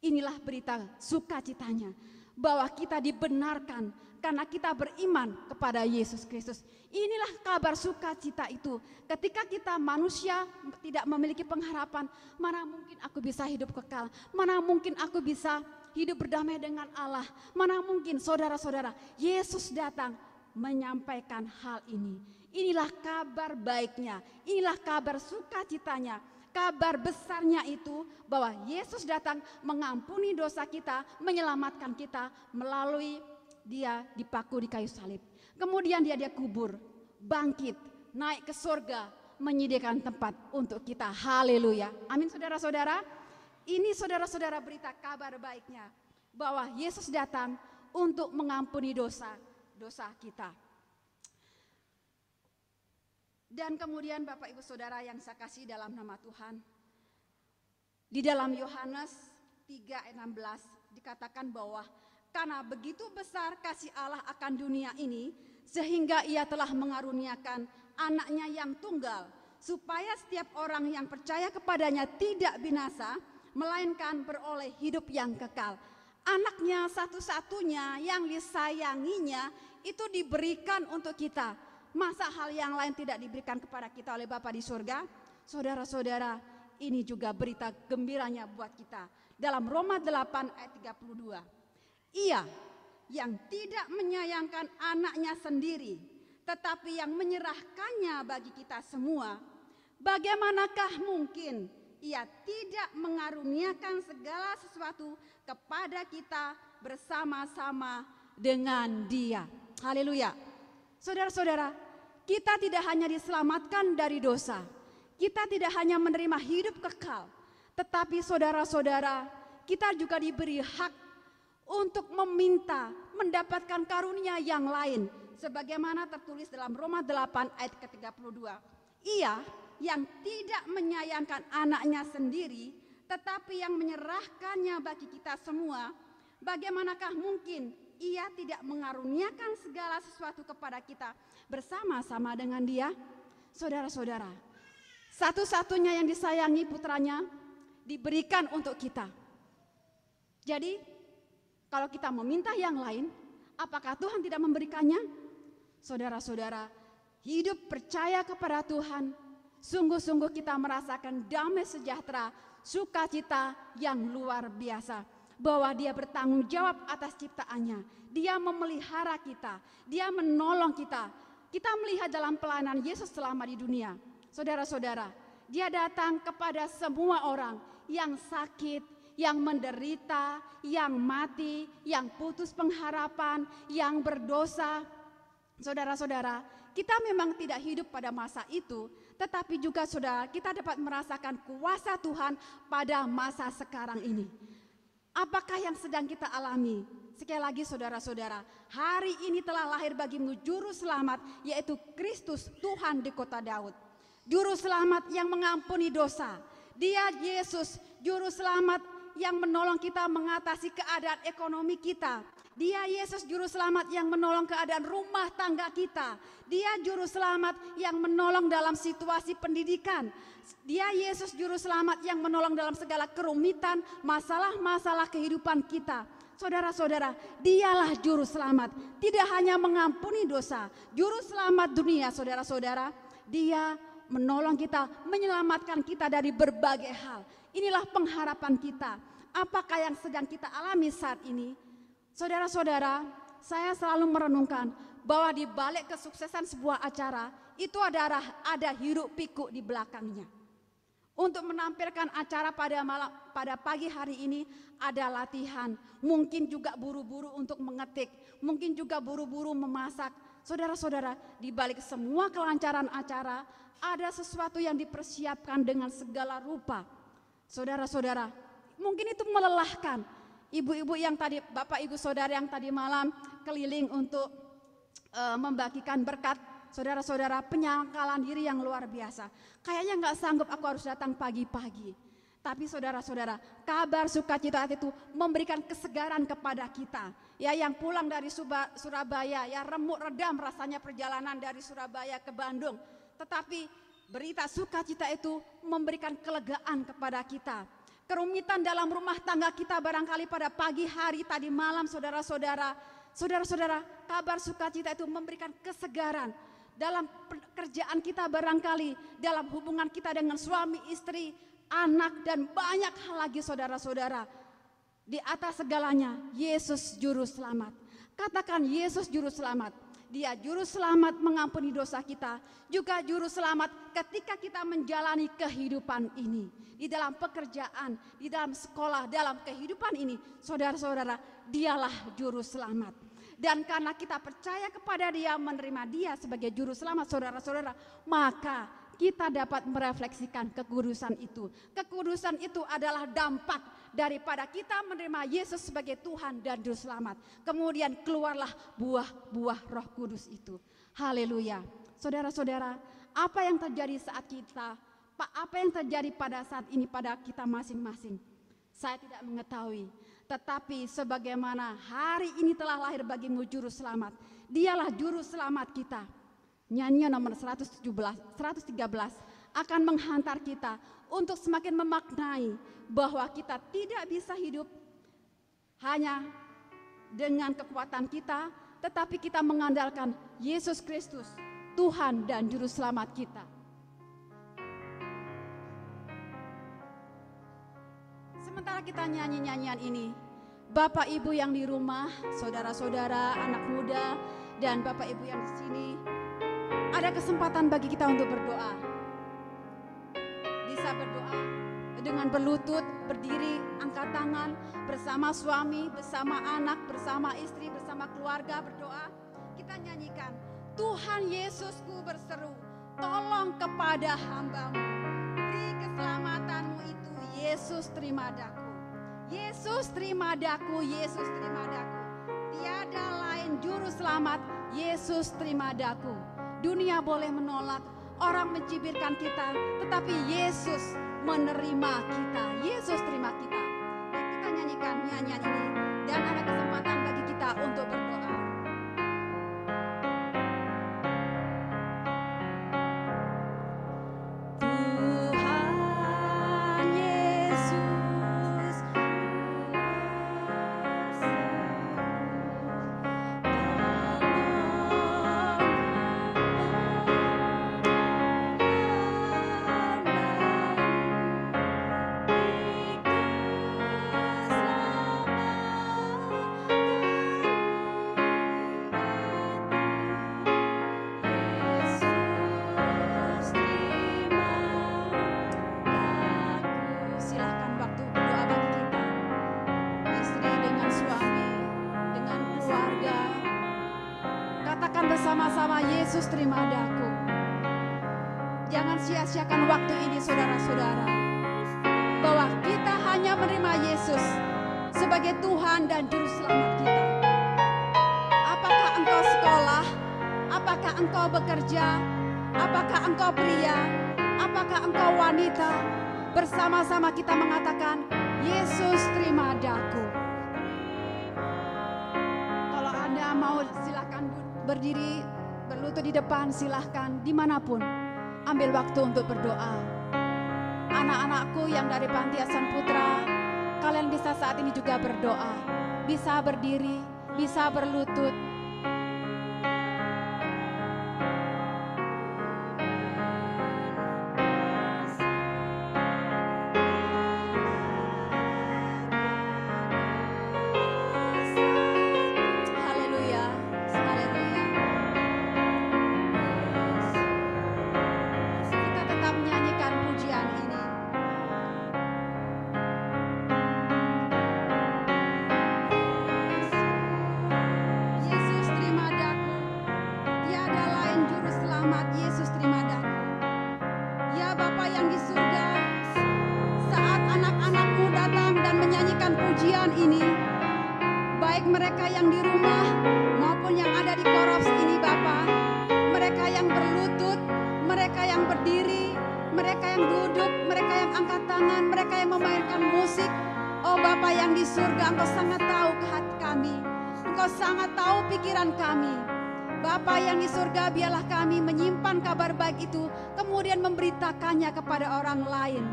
Inilah berita sukacitanya, bahwa kita dibenarkan karena kita beriman kepada Yesus Kristus. Inilah kabar sukacita itu. Ketika kita manusia tidak memiliki pengharapan, mana mungkin aku bisa hidup kekal, mana mungkin aku bisa hidup berdamai dengan Allah, mana mungkin, saudara-saudara, Yesus datang menyampaikan hal ini. Inilah kabar baiknya, inilah kabar sukacitanya. Kabar besarnya itu bahwa Yesus datang mengampuni dosa kita, menyelamatkan kita melalui dia dipaku di kayu salib. Kemudian dia kubur, bangkit, naik ke surga, menyediakan tempat untuk kita. Haleluya. Amin, saudara-saudara. Ini saudara-saudara berita kabar baiknya bahwa Yesus datang untuk mengampuni dosa kita. Dan kemudian Bapak Ibu Saudara yang saya kasih dalam nama Tuhan, di dalam Yohanes 3:16 dikatakan bahwa karena begitu besar kasih Allah akan dunia ini, sehingga ia telah mengaruniakan anaknya yang tunggal, supaya setiap orang yang percaya kepadanya tidak binasa, melainkan beroleh hidup yang kekal. Anaknya satu-satunya yang disayanginya itu diberikan untuk kita. Masa hal yang lain tidak diberikan kepada kita oleh Bapa di surga? Saudara-saudara, ini juga berita gembiranya buat kita. Dalam Roma 8 ayat 32. Ia yang tidak menyayangkan anaknya sendiri, tetapi yang menyerahkannya bagi kita semua, bagaimanakah mungkin ia tidak mengaruniakan segala sesuatu kepada kita bersama-sama dengan Dia. Haleluya. Saudara-saudara, kita tidak hanya diselamatkan dari dosa, kita tidak hanya menerima hidup kekal, tetapi saudara-saudara, kita juga diberi hak untuk meminta mendapatkan karunia yang lain, sebagaimana tertulis dalam Roma 8 ayat ke-32. Ia yang tidak menyayangkan anaknya sendiri, tetapi yang menyerahkannya bagi kita semua, bagaimanakah mungkin ia tidak mengaruniakan segala sesuatu kepada kita bersama-sama dengan Dia? Saudara-saudara, satu-satunya yang disayangi putranya diberikan untuk kita. Jadi, kalau kita meminta yang lain, apakah Tuhan tidak memberikannya? Saudara-saudara, hidup percaya kepada Tuhan, sungguh-sungguh kita merasakan damai sejahtera, sukacita yang luar biasa. Bahwa Dia bertanggung jawab atas ciptaannya. Dia memelihara kita, Dia menolong kita. Kita melihat dalam pelayanan Yesus selama di dunia. Saudara-saudara, Dia datang kepada semua orang yang sakit, yang menderita, yang mati, yang putus pengharapan, yang berdosa. Saudara-saudara, kita memang tidak hidup pada masa itu, tetapi juga saudara, kita dapat merasakan kuasa Tuhan pada masa sekarang ini. Apakah yang sedang kita alami? Sekali lagi saudara-saudara, hari ini telah lahir bagimu juru selamat, yaitu Kristus Tuhan di kota Daud. Juru selamat yang mengampuni dosa. Dia Yesus, juru selamat yang menolong kita mengatasi keadaan ekonomi kita. Dia Yesus juru selamat yang menolong keadaan rumah tangga kita. Dia juru selamat yang menolong dalam situasi pendidikan. Dia Yesus juru selamat yang menolong dalam segala kerumitan, masalah-masalah kehidupan kita. Saudara-saudara, Dialah juru selamat. Tidak hanya mengampuni dosa, juru selamat dunia, saudara-saudara. Dia menolong kita, menyelamatkan kita dari berbagai hal. Inilah pengharapan kita. Apakah yang sedang kita alami saat ini? Saudara-saudara, saya selalu merenungkan bahwa di balik kesuksesan sebuah acara itu ada hiruk pikuk di belakangnya. Untuk menampilkan acara pada pagi hari ini ada latihan, mungkin juga buru-buru untuk mengetik, mungkin juga buru-buru memasak. Saudara-saudara, di balik semua kelancaran acara ada sesuatu yang dipersiapkan dengan segala rupa. Saudara-saudara, mungkin itu melelahkan. Ibu-ibu yang tadi, bapak ibu saudara yang tadi malam keliling untuk membagikan berkat saudara-saudara, penyangkalan diri yang luar biasa. Kayaknya nggak sanggup aku harus datang pagi-pagi. Tapi saudara-saudara, kabar sukacita itu memberikan kesegaran kepada kita. Ya, yang pulang dari Surabaya, ya remuk redam rasanya perjalanan dari Surabaya ke Bandung. Tetapi berita sukacita itu memberikan kelegaan kepada kita. Kerumitan dalam rumah tangga kita barangkali pada pagi hari tadi malam, saudara-saudara, kabar sukacita itu memberikan kesegaran. Dalam pekerjaan kita barangkali, dalam hubungan kita dengan suami, istri, anak, dan banyak hal lagi saudara-saudara. Di atas segalanya, Yesus Juru Selamat. Katakan Yesus Juru Selamat. Dia Juru Selamat mengampuni dosa kita, juga Juru Selamat ketika kita menjalani kehidupan ini. Di dalam pekerjaan, di dalam sekolah, dalam kehidupan ini, saudara-saudara, dialah Juru Selamat. Dan karena kita percaya kepada Dia, menerima Dia sebagai Juru Selamat, saudara-saudara, maka kita dapat merefleksikan kekudusan itu. Kekudusan itu adalah dampak daripada kita menerima Yesus sebagai Tuhan dan Juru Selamat. Kemudian keluarlah buah-buah Roh Kudus itu. Haleluya. Saudara-saudara, apa yang terjadi saat kita, apa yang terjadi pada saat ini pada kita masing-masing, saya tidak mengetahui. Tetapi sebagaimana hari ini telah lahir bagimu Juru Selamat, Dialah Juru Selamat kita. Nyanyian nomor 113 akan menghantar kita untuk semakin memaknai bahwa kita tidak bisa hidup hanya dengan kekuatan kita, tetapi kita mengandalkan Yesus Kristus, Tuhan dan Juru Selamat kita. Sementara kita nyanyi nyanyian ini, Bapak Ibu yang di rumah, saudara-saudara, anak muda, dan Bapak Ibu yang di sini, ada kesempatan bagi kita untuk berdoa. Bisa berdoa dengan berlutut, berdiri, angkat tangan, bersama suami, bersama anak, bersama istri, bersama keluarga berdoa. Kita nyanyikan, Tuhan Yesusku berseru, tolong kepada hamba-Mu. Beri keselamatanmu itu, Yesus terima daku. Yesus terima daku, Yesus terima daku. Tiada lain Juru Selamat, Yesus terima daku. Dunia boleh menolak, orang mencibirkan kita, tetapi Yesus menerima kita. Yesus terima kita. Dan kita nyanyikan nyanyian ini, dan ada kesempatan bagi kita untuk berdoa. Tuhan Yesus bersama-sama, Yesus terima daku. Jangan sia-siakan waktu ini saudara-saudara, bahwa kita hanya menerima Yesus sebagai Tuhan dan Juru Selamat kita. Apakah engkau sekolah? Apakah engkau bekerja? Apakah engkau pria? Apakah engkau wanita? Bersama-sama kita mengatakan, Yesus terima daku. Kalau Anda mau silakan berdiri, berlutut di depan, silahkan dimanapun. Ambil waktu untuk berdoa. Anak-anakku yang dari Panti Asuhan Putra, kalian bisa saat ini juga berdoa. Bisa berdiri, bisa berlutut. Ini, baik mereka yang di rumah maupun yang ada di Korops ini, tangan, mereka yang memainkan musik. Oh Bapa yang di surga, Engkau sangat tahu ke hati kami. Engkau sangat tahu pikiran kami. Bapa yang di surga, biarlah kami menyimpan kabar baik itu, kemudian memberitakannya kepada orang lain.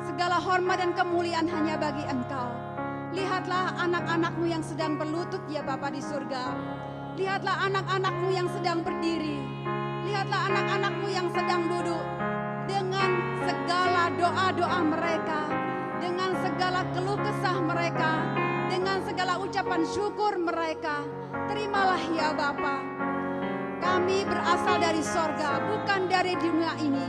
Segala hormat dan kemuliaan hanya bagi Engkau. Lihatlah anak-anak-Mu yang sedang berlutut ya Bapa di surga. Lihatlah anak-anak-Mu yang sedang berdiri. Lihatlah anak-anak-Mu yang sedang duduk. Dengan segala doa-doa mereka, dengan segala keluh kesah mereka, dengan segala ucapan syukur mereka, terimalah ya Bapa. Kami berasal dari sorga, bukan dari dunia ini.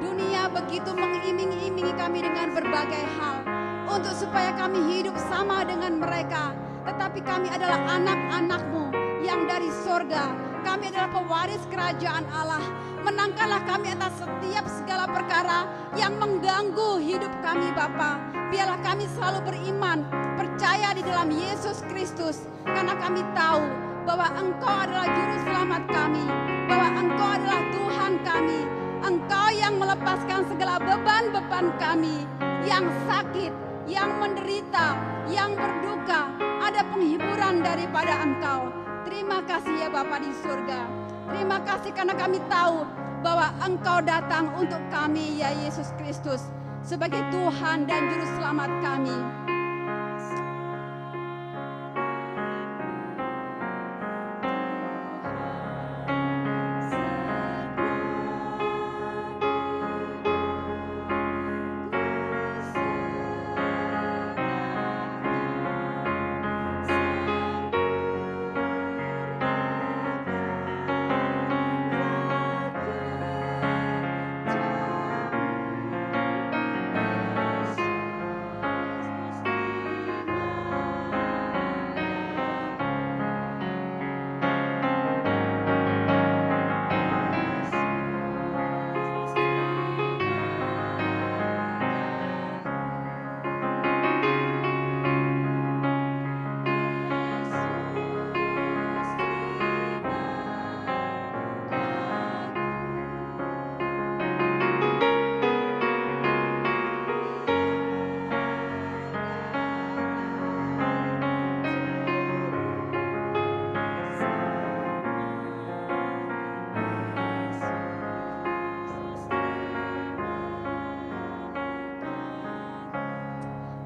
Dunia begitu mengiming-imingi kami dengan berbagai hal, untuk supaya kami hidup sama dengan mereka. Tetapi kami adalah anak-anak-Mu yang dari sorga. Kami adalah pewaris kerajaan Allah. Menangkanlah kami atas setiap segala perkara yang mengganggu hidup kami Bapa. Biarlah kami selalu beriman, percaya di dalam Yesus Kristus. Karena kami tahu bahwa Engkau adalah juru selamat kami, bahwa Engkau adalah Tuhan kami. Engkau yang melepaskan segala beban-beban kami, yang sakit, yang menderita, yang berduka. Ada penghiburan daripada Engkau. Terima kasih ya Bapa di surga. Terima kasih karena kami tahu bahwa Engkau datang untuk kami ya Yesus Kristus sebagai Tuhan dan Juru Selamat kami.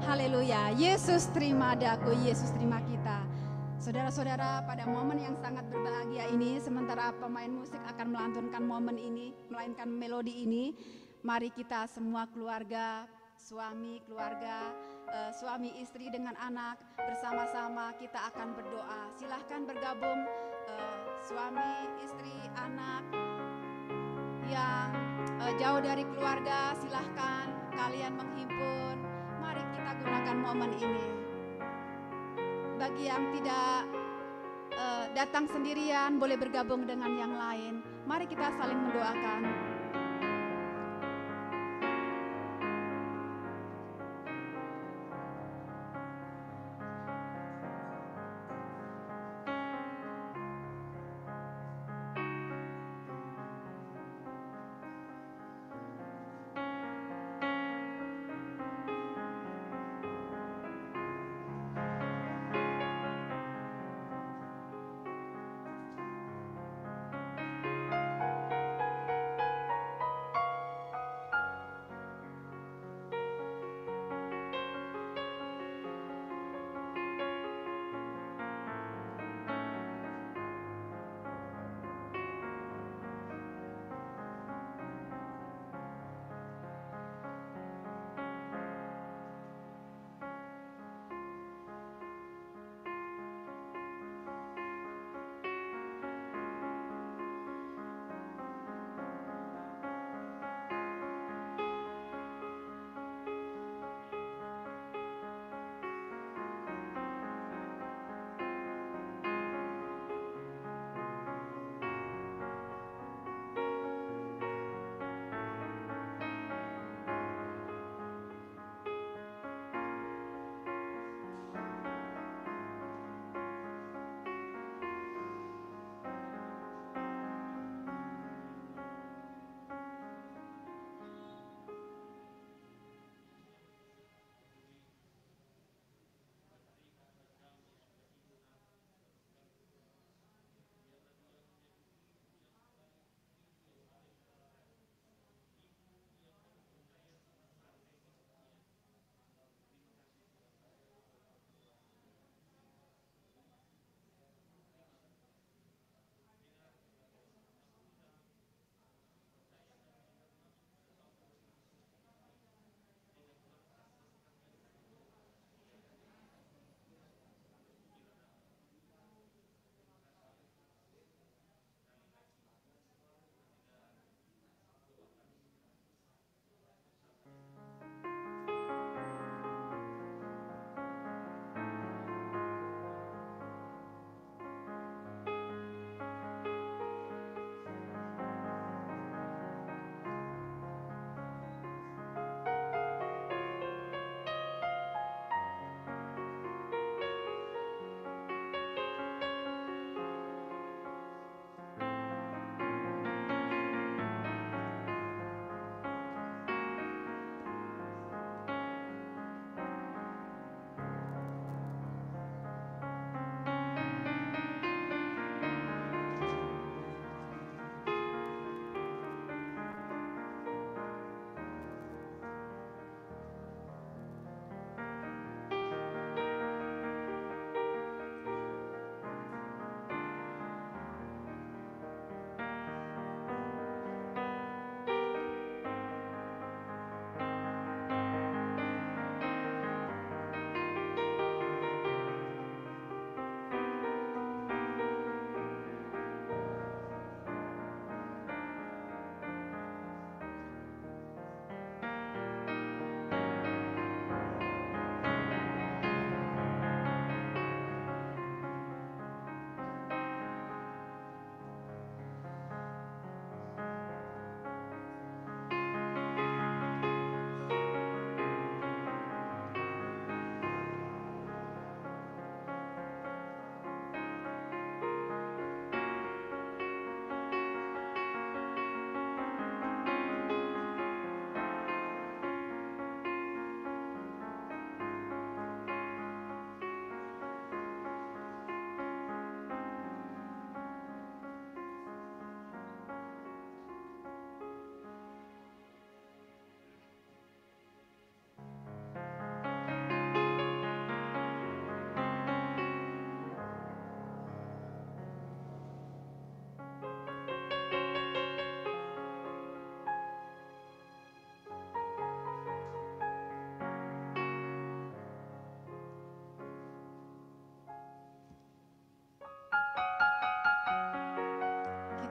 Haleluya, Yesus terima daku, Yesus terima kita. Saudara-saudara, pada momen yang sangat berbahagia ini, sementara pemain musik akan melantunkan momen ini, melainkan melodi ini, mari kita semua keluarga, suami, keluarga, suami istri dengan anak, bersama-sama kita akan berdoa. Silahkan bergabung, suami, istri, anak yang jauh dari keluarga, silahkan kalian menghimpun. Mari kita gunakan momen ini. Bagi yang tidak datang sendirian, boleh bergabung dengan yang lain. Mari kita saling mendoakan.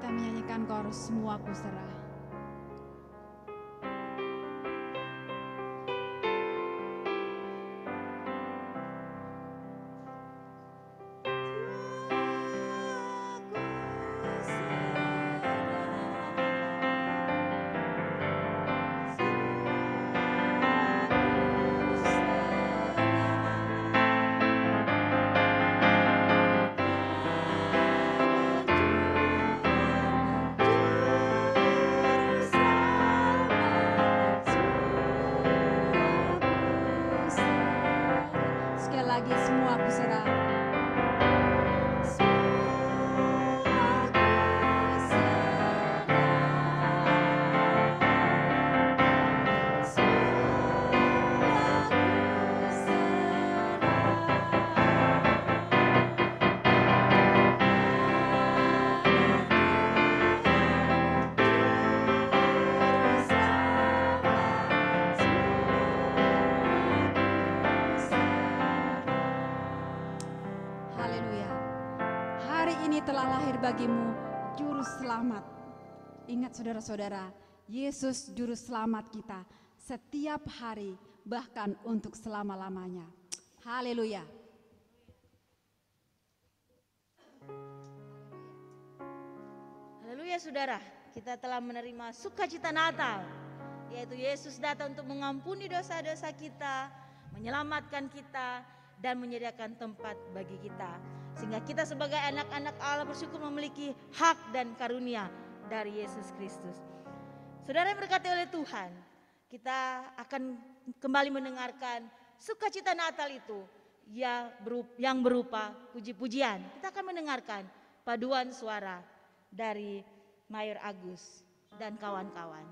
kita menyanyikan chorus Semua Ku Serah. Sekali lagi semua ku serah. Haleluya. Hari ini telah lahir bagimu juru selamat. Ingat saudara-saudara, Yesus juru selamat kita setiap hari, bahkan untuk selama-lamanya. Haleluya. Haleluya saudara, kita telah menerima sukacita Natal, yaitu Yesus datang untuk mengampuni dosa-dosa kita, menyelamatkan kita, dan menyediakan tempat bagi kita. Sehingga kita sebagai anak-anak Allah bersyukur memiliki hak dan karunia dari Yesus Kristus. Saudara yang berkati oleh Tuhan, kita akan kembali mendengarkan sukacita Natal itu yang berupa puji-pujian. Kita akan mendengarkan paduan suara dari Mayor Agus dan kawan-kawan.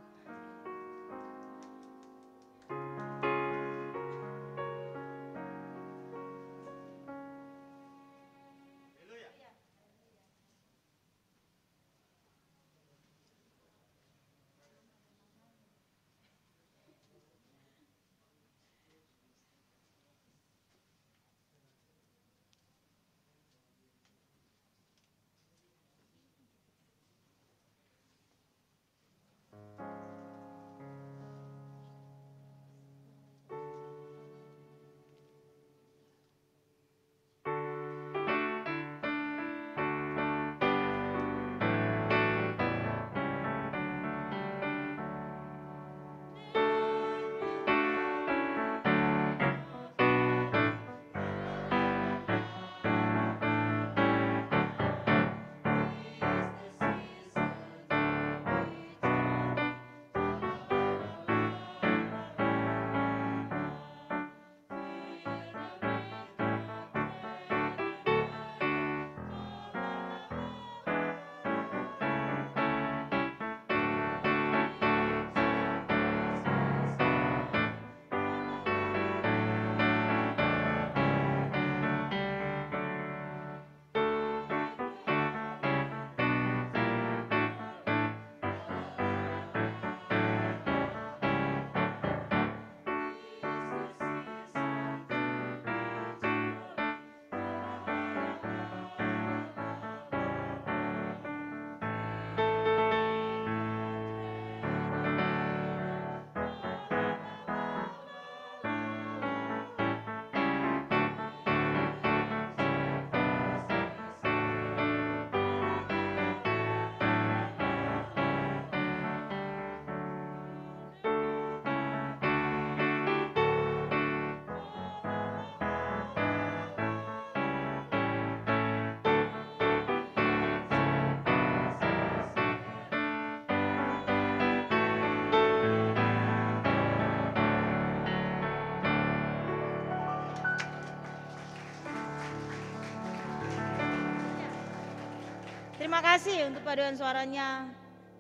Terima kasih untuk paduan suaranya,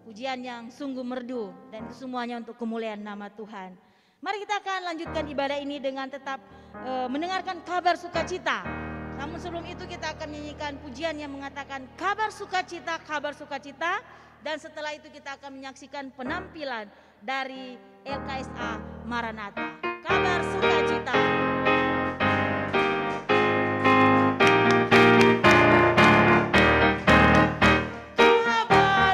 pujian yang sungguh merdu, dan itu semuanya untuk kemuliaan nama Tuhan. Mari kita akan lanjutkan ibadah ini dengan tetap mendengarkan kabar sukacita. Namun sebelum itu kita akan menyanyikan pujian yang mengatakan kabar sukacita, dan setelah itu kita akan menyaksikan penampilan dari LKSA Maranatha. Kabar sukacita. Kabar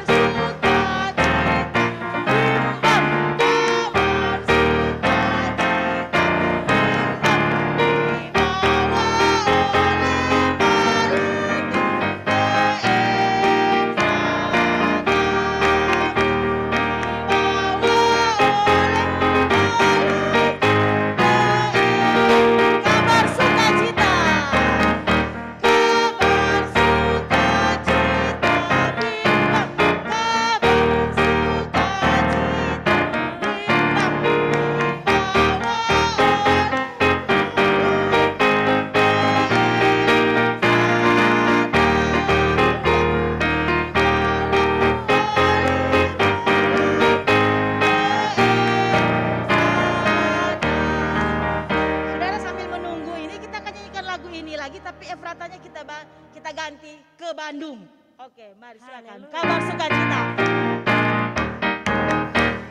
Bandung. Oke, mari silakan. Haleluya. Kabar sukacita.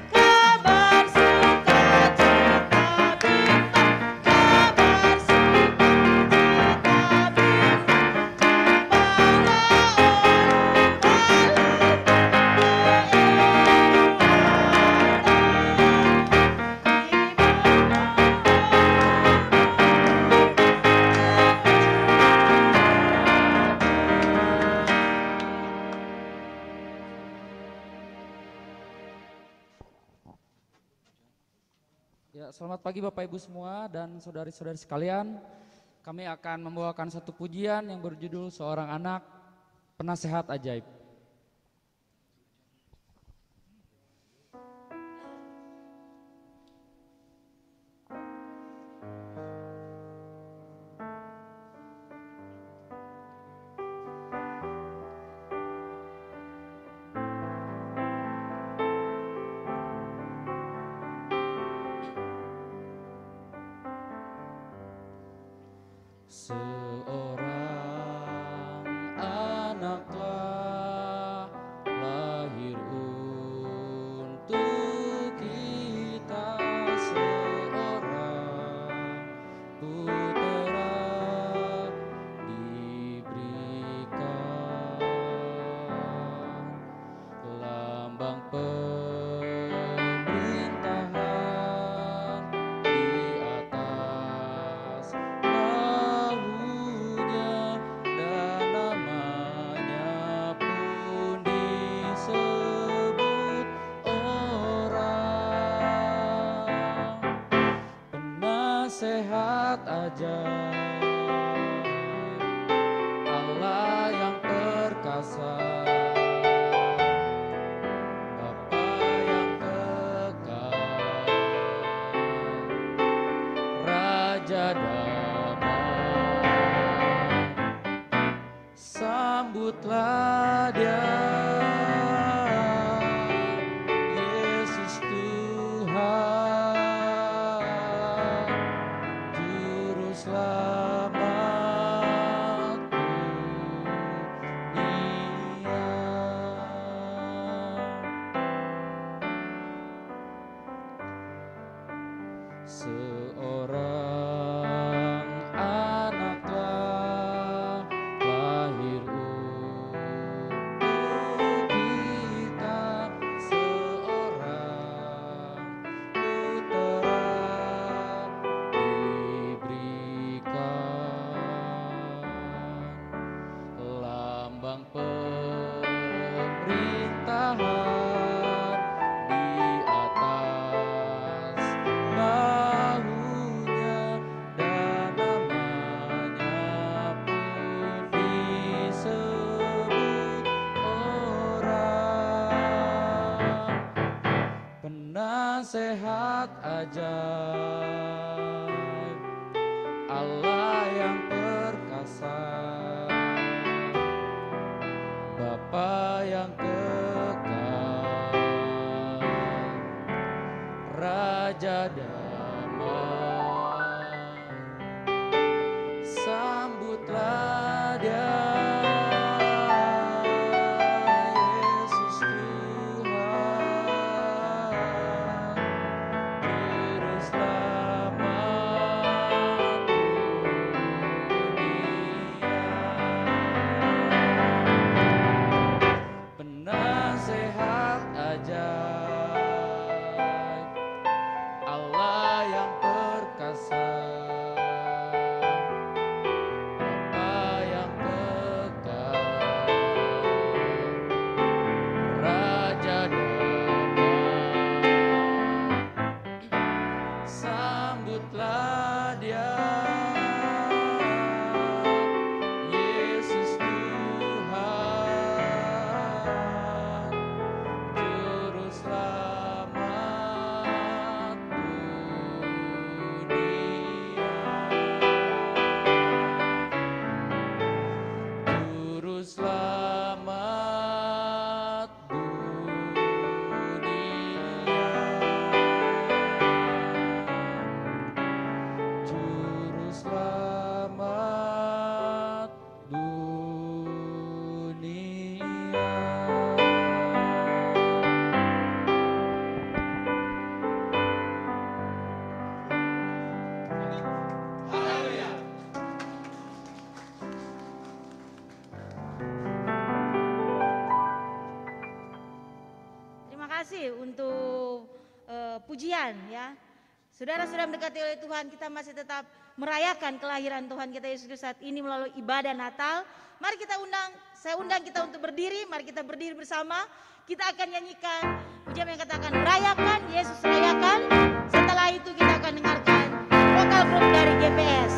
Kabar sukacita bimbang, kabar sukacita bimbang, dibawa Ya, selamat pagi Bapak Ibu semua dan saudari-saudari sekalian. Kami akan membawakan satu pujian yang berjudul Seorang Anak Penasehat Ajaib. Seorang anaklah lahir untuk kita, seorang putera diberikan, lambang pemerintahan di atas bahunya, dan namanya pun disebut orang penasehat ajaib, Allah yang perkasa, Bapa yang kekal, Raja damai. Sambutlah Dia, Yesus Tuhan, Juru Selamat dunia. Seorang anaklah lahir untuk kita, seorang putera diberikan, lambang pemerintahan di atas bahunya, dan namanya pun disebut orang penasehat ajaib, Allah yang perkasa, Bapa yang kekal, Raja damai. Sambutlah Dia, Yesus Tuhan, Juru Selamat dunia. Penasehat ajaib, Allah kasih untuk pujian ya. Saudara-saudara mendekati oleh Tuhan, kita masih tetap merayakan kelahiran Tuhan kita Yesus Kristus saat ini melalui ibadah Natal. Mari kita saya undang kita untuk berdiri, mari kita berdiri bersama. Kita akan nyanyikan pujian yang katakan rayakan Yesus rayakan. Setelah itu kita akan dengarkan vokal grup dari GPS.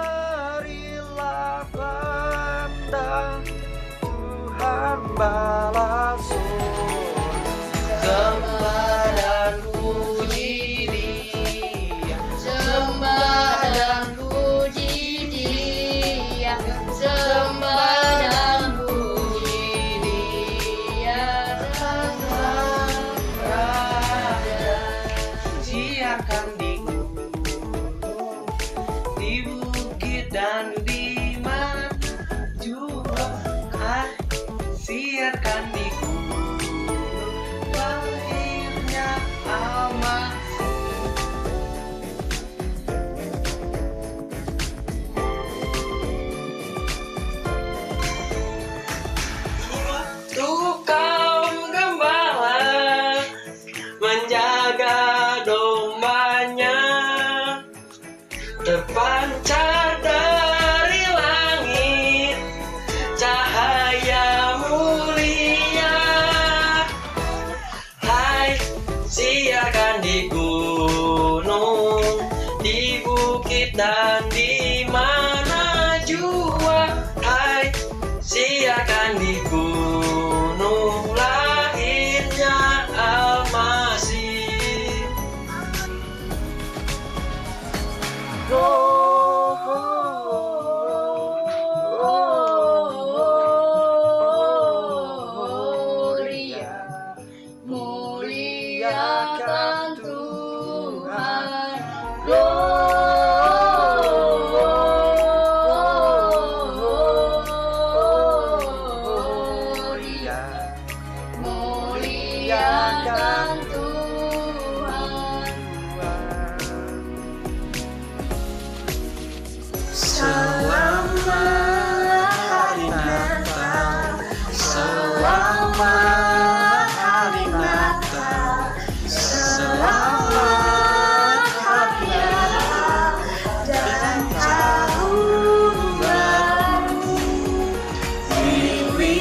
Marilah pandang Tuhan balas sembah dan puji Dia, sembah dan puji Dia, sembah dan puji Dia, Sang Raja. Siarkan di gunung, di bukit dan di mana juga, siarkan di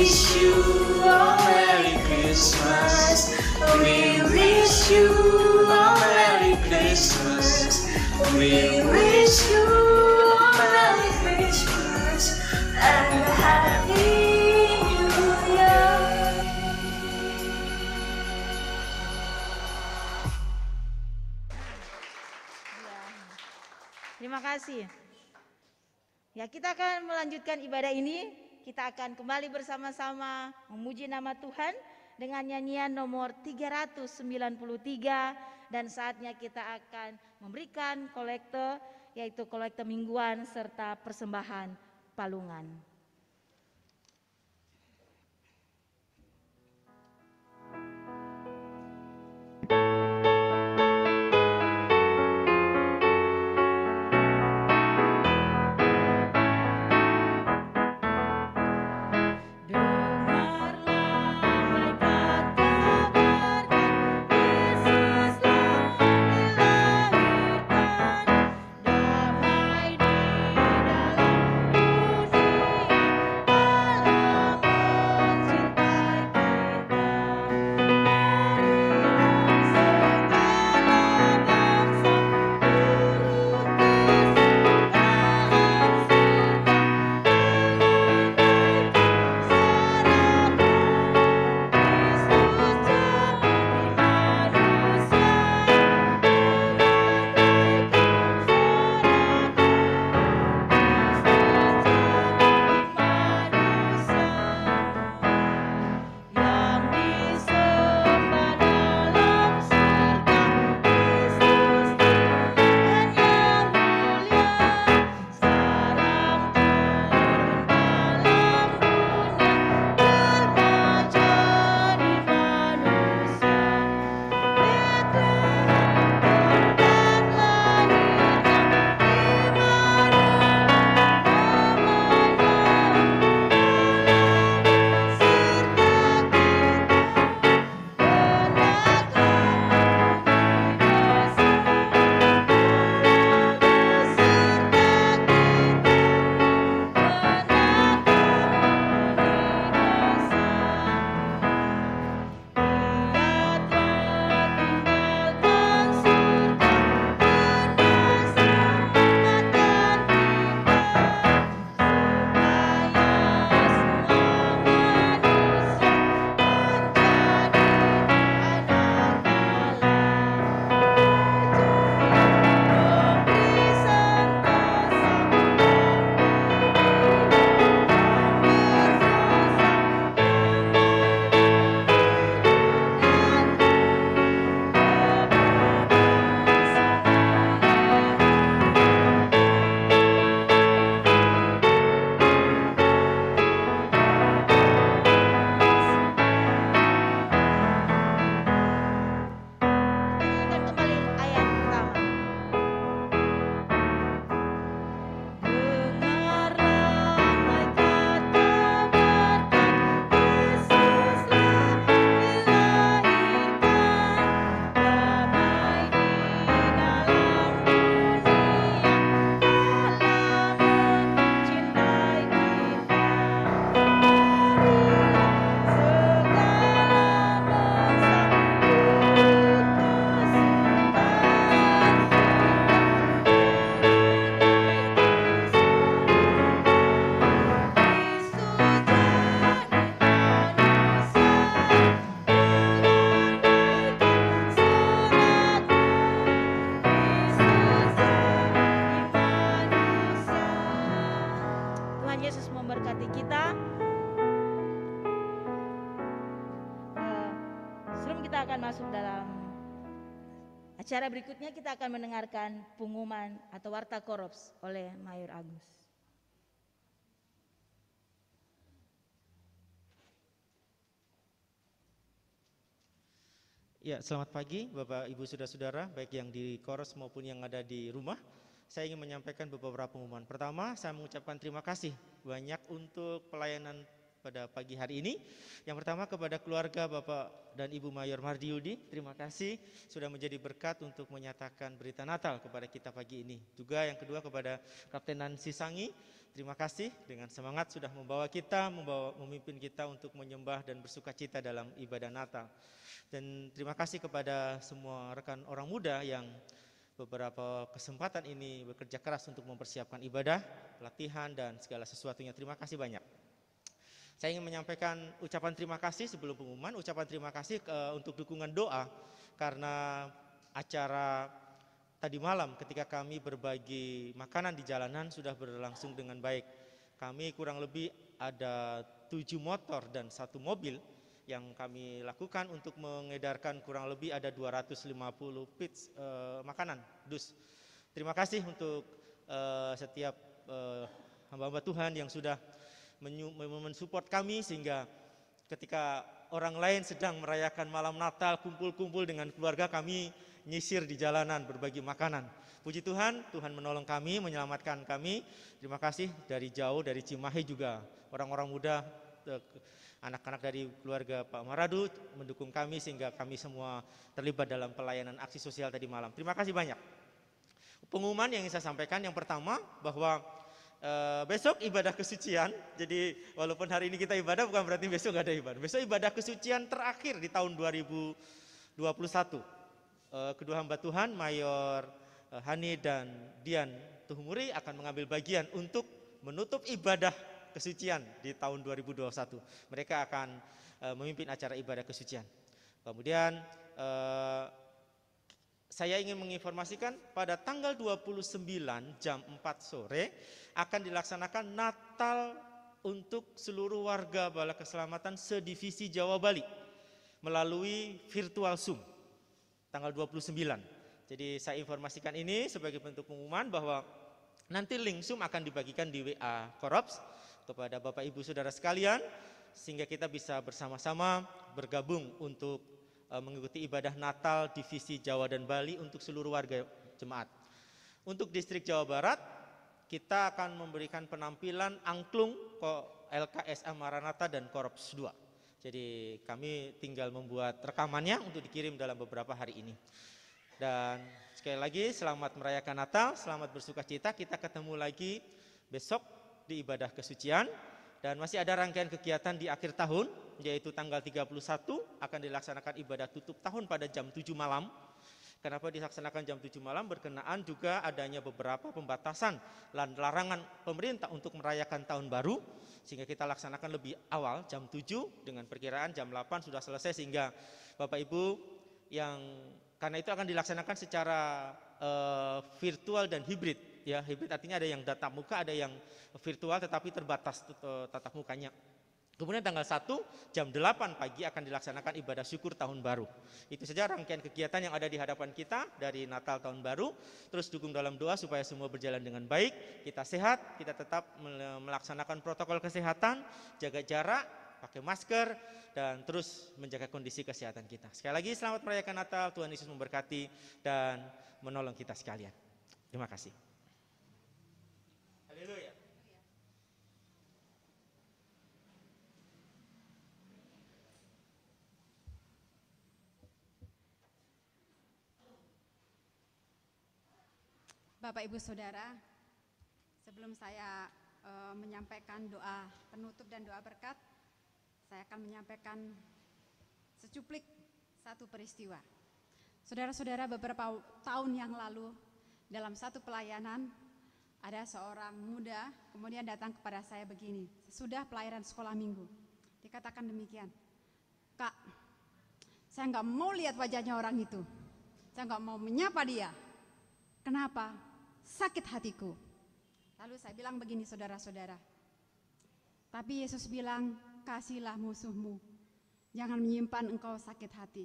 wish you a Merry Christmas. We wish you a Merry Christmas. We wish you a Merry Christmas and a Happy New Year. Terima kasih. Ya, kita akan melanjutkan ibadah ini. Kita akan kembali bersama-sama memuji nama Tuhan dengan nyanyian nomor 393 dan saatnya kita akan memberikan kolekte, yaitu kolekte mingguan serta persembahan palungan. masuk dalam acara berikutnya, kita akan mendengarkan pengumuman atau warta korops oleh Mayor Agus. Ya, selamat pagi Bapak Ibu Saudara-saudara, baik yang di Koros maupun yang ada di rumah. Saya ingin menyampaikan beberapa pengumuman. Pertama, saya mengucapkan terima kasih banyak untuk pelayanan pada pagi hari ini. Yang pertama kepada keluarga Bapak dan Ibu Mayor Mardiudi, terima kasih sudah menjadi berkat untuk menyatakan berita Natal kepada kita pagi ini. Juga yang kedua kepada Kapten Nancy Sangi, terima kasih dengan semangat sudah memimpin kita untuk menyembah dan bersukacita dalam ibadah Natal. Dan terima kasih kepada semua rekan orang muda yang beberapa kesempatan ini bekerja keras untuk mempersiapkan ibadah, pelatihan, dan segala sesuatunya. Terima kasih banyak. Saya ingin menyampaikan ucapan terima kasih sebelum pengumuman, ucapan terima kasih untuk dukungan doa karena acara tadi malam ketika kami berbagi makanan di jalanan sudah berlangsung dengan baik. Kami kurang lebih ada 7 motor dan 1 mobil yang kami lakukan untuk mengedarkan kurang lebih ada 250 pits makanan dus. Terima kasih untuk setiap hamba-hamba Tuhan yang sudah mensupport kami sehingga ketika orang lain sedang merayakan malam Natal kumpul-kumpul dengan keluarga, kami nyisir di jalanan berbagi makanan. Puji Tuhan, Tuhan menolong kami, menyelamatkan kami. Terima kasih dari jauh, dari Cimahi juga orang-orang muda, anak-anak dari keluarga Pak Maradu mendukung kami sehingga kami semua terlibat dalam pelayanan aksi sosial tadi malam. Terima kasih banyak. Pengumuman yang ingin saya sampaikan yang pertama bahwa besok ibadah kesucian. Jadi walaupun hari ini kita ibadah bukan berarti besok nggak ada ibadah. Besok ibadah kesucian terakhir di tahun 2021. Kedua hamba Tuhan Mayor Hani dan Dian Tuhumuri akan mengambil bagian untuk menutup ibadah kesucian di tahun 2021. Mereka akan memimpin acara ibadah kesucian. Kemudian saya ingin menginformasikan pada tanggal 29 jam 4 sore akan dilaksanakan Natal untuk seluruh warga Bala Keselamatan sedivisi Jawa Bali melalui virtual Zoom tanggal 29. Jadi saya informasikan ini sebagai bentuk pengumuman bahwa nanti link Zoom akan dibagikan di WA Korops kepada Bapak Ibu Saudara sekalian sehingga kita bisa bersama-sama bergabung untuk mengikuti ibadah Natal divisi Jawa dan Bali untuk seluruh warga jemaat. Untuk distrik Jawa Barat, kita akan memberikan penampilan angklung LKSA Maranatha dan Korops 2. Jadi kami tinggal membuat rekamannya untuk dikirim dalam beberapa hari ini. Dan sekali lagi selamat merayakan Natal, selamat bersukacita. Kita ketemu lagi besok di ibadah kesucian. Dan masih ada rangkaian kegiatan di akhir tahun, yaitu tanggal 31 akan dilaksanakan ibadah tutup tahun pada jam 7 malam. Kenapa dilaksanakan jam 7 malam? Berkenaan juga adanya beberapa pembatasan dan larangan pemerintah untuk merayakan tahun baru, sehingga kita laksanakan lebih awal jam 7 dengan perkiraan jam 8 sudah selesai, sehingga Bapak Ibu karena itu akan dilaksanakan secara virtual dan hibrid. Ya, hibrid artinya ada yang tatap muka, ada yang virtual tetapi terbatas tatap mukanya. Kemudian tanggal 1 jam 8 pagi akan dilaksanakan ibadah syukur tahun baru. Itu saja rangkaian kegiatan yang ada di hadapan kita dari Natal tahun baru. Terus dukung dalam doa supaya semua berjalan dengan baik, kita sehat, kita tetap melaksanakan protokol kesehatan, jaga jarak, pakai masker, dan terus menjaga kondisi kesehatan kita. Sekali lagi selamat merayakan Natal, Tuhan Yesus memberkati dan menolong kita sekalian. Terima kasih. Haleluya. Bapak Ibu Saudara, sebelum saya menyampaikan doa penutup dan doa berkat, saya akan menyampaikan secuplik satu peristiwa. Saudara-saudara, beberapa tahun yang lalu dalam satu pelayanan ada seorang muda kemudian datang kepada saya begini, sesudah pelayanan sekolah minggu. Dikatakan demikian, "Kak, saya nggak mau lihat wajahnya orang itu, saya nggak mau menyapa dia. Kenapa? Sakit hatiku." Lalu saya bilang begini, saudara-saudara, tapi Yesus bilang, "Kasihilah musuhmu, jangan menyimpan engkau sakit hati."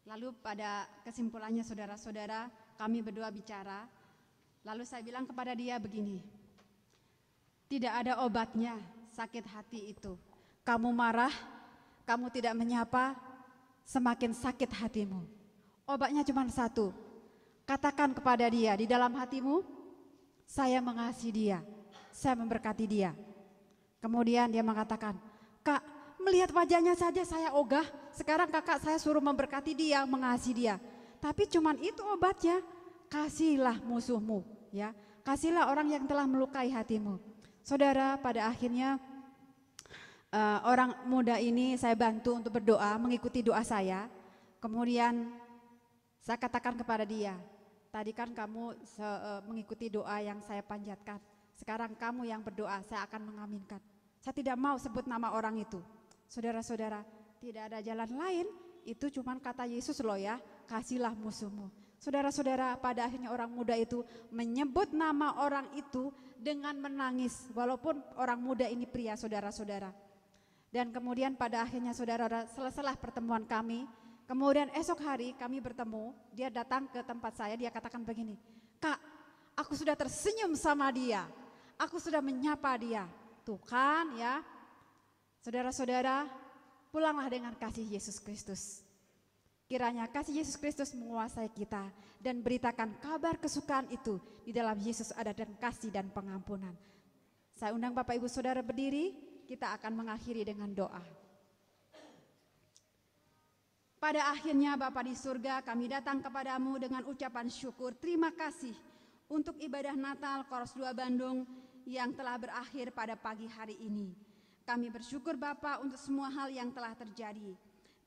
Lalu pada kesimpulannya saudara-saudara, kami berdua bicara. Lalu saya bilang kepada dia begini, "Tidak ada obatnya sakit hati itu. Kamu marah, kamu tidak menyapa, semakin sakit hatimu. Obatnya cuma satu. Katakan kepada dia di dalam hatimu, saya mengasihi dia, saya memberkati dia." Kemudian dia mengatakan, Kak, melihat wajahnya saja saya ogah. Sekarang kakak saya suruh memberkati dia, mengasihi dia. Tapi cuman itu obatnya. Kasihilah musuhmu, ya. Kasihilah orang yang telah melukai hatimu. Saudara, pada akhirnya orang muda ini saya bantu untuk berdoa, mengikuti doa saya. Kemudian saya katakan kepada dia, tadi kan kamu mengikuti doa yang saya panjatkan. Sekarang kamu yang berdoa, saya akan mengaminkan. Saya tidak mau sebut nama orang itu. Saudara-saudara, tidak ada jalan lain. Itu cuman kata Yesus loh ya, kasihilah musuhmu. Saudara-saudara, pada akhirnya orang muda itu menyebut nama orang itu dengan menangis. Walaupun orang muda ini pria, saudara-saudara. Dan kemudian pada akhirnya saudara, selesailah pertemuan kami. Kemudian esok hari kami bertemu, dia datang ke tempat saya, dia katakan begini, Kak, aku sudah tersenyum sama dia, aku sudah menyapa dia. Tuh kan ya, saudara-saudara, pulanglah dengan kasih Yesus Kristus. Kiranya kasih Yesus Kristus menguasai kita dan beritakan kabar kesukaan itu. Di dalam Yesus ada dan kasih dan pengampunan. Saya undang Bapak Ibu Saudara berdiri, kita akan mengakhiri dengan doa. Pada akhirnya Bapa di surga, kami datang kepadamu dengan ucapan syukur. Terima kasih untuk ibadah Natal Koros 2 Bandung yang telah berakhir pada pagi hari ini. Kami bersyukur Bapa untuk semua hal yang telah terjadi.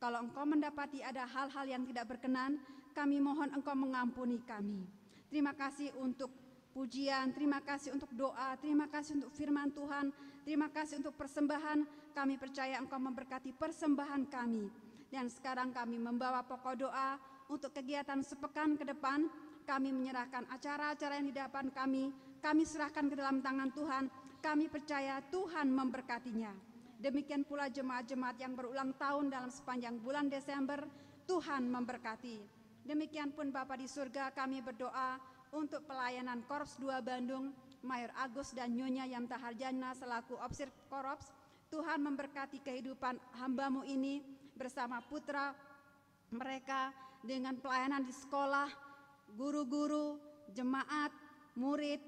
Kalau Engkau mendapati ada hal-hal yang tidak berkenan, kami mohon Engkau mengampuni kami. Terima kasih untuk pujian, terima kasih untuk doa, terima kasih untuk firman Tuhan, terima kasih untuk persembahan. Kami percaya Engkau memberkati persembahan kami. Dan sekarang kami membawa pokok doa untuk kegiatan sepekan ke depan. Kami menyerahkan acara-acara yang di depan kami serahkan ke dalam tangan Tuhan. Kami percaya Tuhan memberkatinya. Demikian pula jemaat-jemaat yang berulang tahun dalam sepanjang bulan Desember, Tuhan memberkati. Demikian pun Bapa di surga, kami berdoa untuk pelayanan Korps 2 Bandung, Mayor Agus dan Nyonya Yamta Harjana selaku Opsir Korps. Tuhan memberkati kehidupan hamba-Mu ini bersama putra mereka dengan pelayanan di sekolah, guru-guru, jemaat, murid,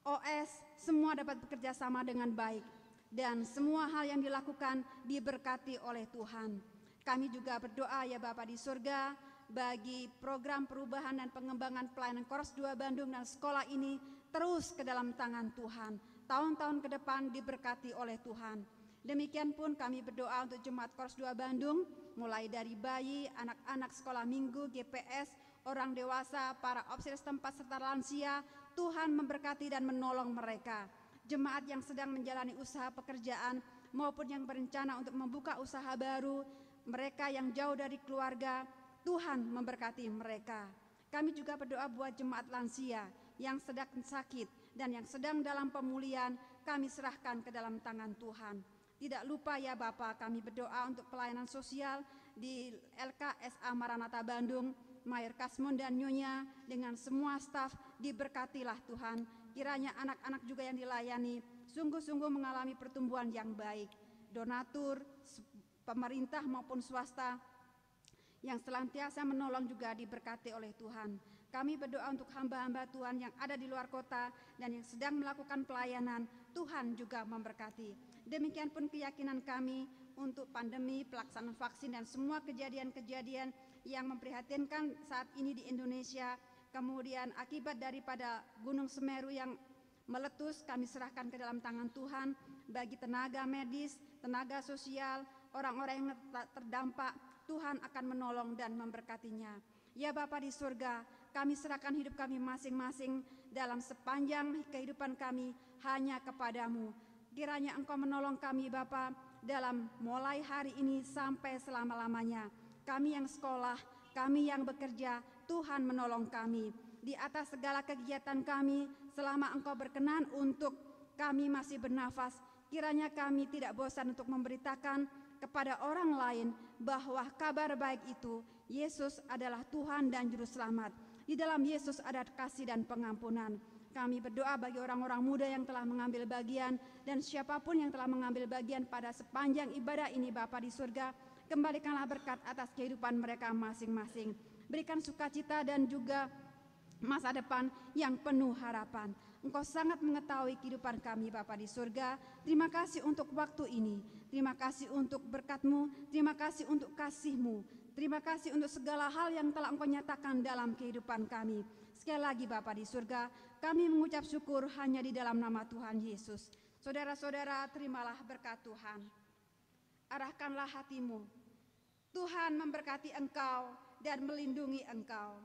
OS, semua dapat bekerja sama dengan baik. Dan semua hal yang dilakukan diberkati oleh Tuhan. Kami juga berdoa ya Bapa di surga, bagi program perubahan dan pengembangan pelayanan Korps 2 Bandung dan sekolah ini terus ke dalam tangan Tuhan. Tahun-tahun ke depan diberkati oleh Tuhan. Demikian pun kami berdoa untuk jemaat Korps 2 Bandung, mulai dari bayi, anak-anak sekolah minggu, GPS, orang dewasa, para opsir setempat serta lansia. Tuhan memberkati dan menolong mereka. Jemaat yang sedang menjalani usaha pekerjaan maupun yang berencana untuk membuka usaha baru, mereka yang jauh dari keluarga, Tuhan memberkati mereka. Kami juga berdoa buat jemaat lansia yang sedang sakit dan yang sedang dalam pemulihan, kami serahkan ke dalam tangan Tuhan. Tidak lupa ya Bapa, kami berdoa untuk pelayanan sosial di LKSA Maranatha Bandung, Mayor Kasmon dan Nyonya dengan semua staf, diberkatilah Tuhan. Kiranya anak-anak juga yang dilayani sungguh-sungguh mengalami pertumbuhan yang baik. Donatur, pemerintah maupun swasta yang senantiasa menolong juga diberkati oleh Tuhan. Kami berdoa untuk hamba-hamba Tuhan yang ada di luar kota dan yang sedang melakukan pelayanan, Tuhan juga memberkati. Demikian pun keyakinan kami untuk pandemi, pelaksanaan vaksin dan semua kejadian-kejadian yang memprihatinkan saat ini di Indonesia. Kemudian akibat daripada Gunung Semeru yang meletus, kami serahkan ke dalam tangan Tuhan. Bagi tenaga medis, tenaga sosial, orang-orang yang terdampak, Tuhan akan menolong dan memberkatinya. Ya Bapa di surga, kami serahkan hidup kami masing-masing dalam sepanjang kehidupan kami hanya kepadamu. Kiranya Engkau menolong kami Bapa dalam mulai hari ini sampai selama-lamanya. Kami yang sekolah, kami yang bekerja, Tuhan menolong kami. Di atas segala kegiatan kami, selama Engkau berkenan untuk kami masih bernafas, kiranya kami tidak bosan untuk memberitakan kepada orang lain bahwa kabar baik itu, Yesus adalah Tuhan dan Juru Selamat. Di dalam Yesus ada kasih dan pengampunan. Kami berdoa bagi orang-orang muda yang telah mengambil bagian dan siapapun yang telah mengambil bagian pada sepanjang ibadah ini Bapa di surga, kembalikanlah berkat atas kehidupan mereka masing-masing. Berikan sukacita dan juga masa depan yang penuh harapan. Engkau sangat mengetahui kehidupan kami Bapa di surga. Terima kasih untuk waktu ini. Terima kasih untuk berkat-Mu. Terima kasih untuk kasih-Mu. Terima kasih untuk segala hal yang telah Engkau nyatakan dalam kehidupan kami. Sekali lagi Bapa di surga, kami mengucap syukur hanya di dalam nama Tuhan Yesus. Saudara-saudara, terimalah berkat Tuhan. Arahkanlah hatimu. Tuhan memberkati engkau dan melindungi engkau.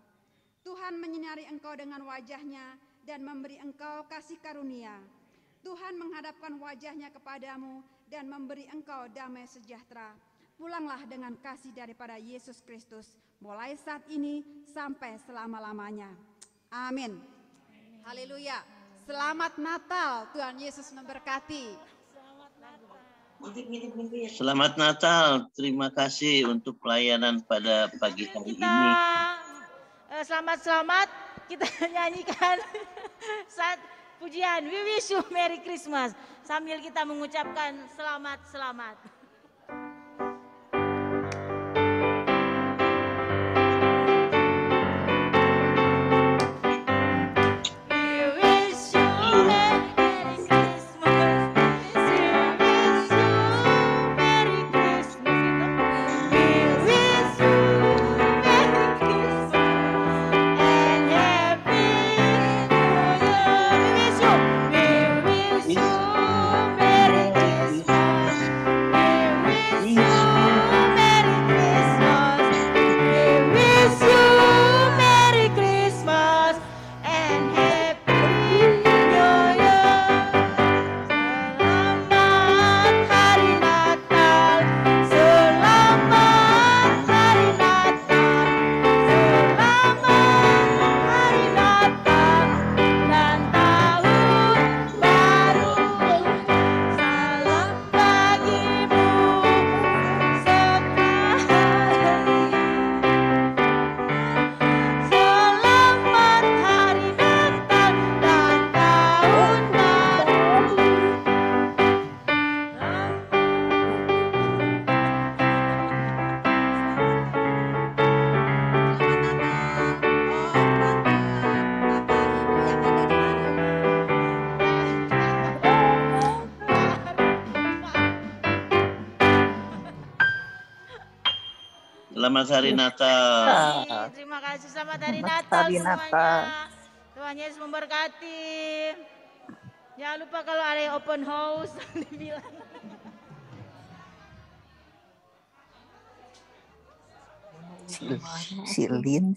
Tuhan menyinari engkau dengan wajah-Nya dan memberi engkau kasih karunia. Tuhan menghadapkan wajah-Nya kepadamu dan memberi engkau damai sejahtera. Pulanglah dengan kasih daripada Yesus Kristus, mulai saat ini sampai selama-lamanya. Amin. Haleluya. Selamat Natal, Tuhan Yesus memberkati. Selamat Natal. Terima kasih untuk pelayanan pada pagi hari ini. Selamat kita nyanyikan saat pujian We Wish You Merry Christmas sambil kita mengucapkan selamat. Selamat Hari Natal. Terima kasih, selamat Hari Natal semuanya. Tuhan Yesus memberkati. Jangan lupa kalau ada yang open house dibilang. Silin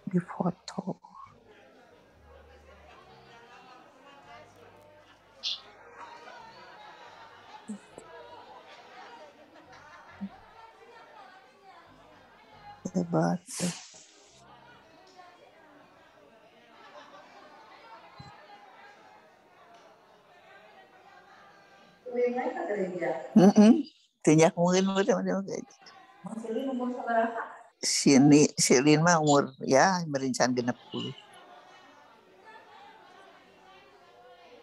di foto. Hebat. Tinjak mungkin Silin mah umur ya merincan 60.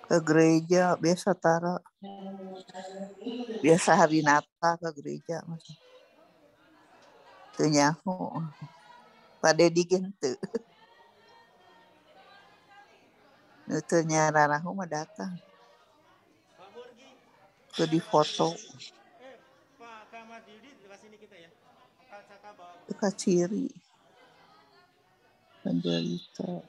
Ke gereja biasa biasa hari Natal ke gereja masih. Teu nyaho. Pada digen teu. Nu teu nyararahu mah datang. Ke di foto. Pak Kamar Didi dekat sini kita ya. Dekat Ciri. Angelita.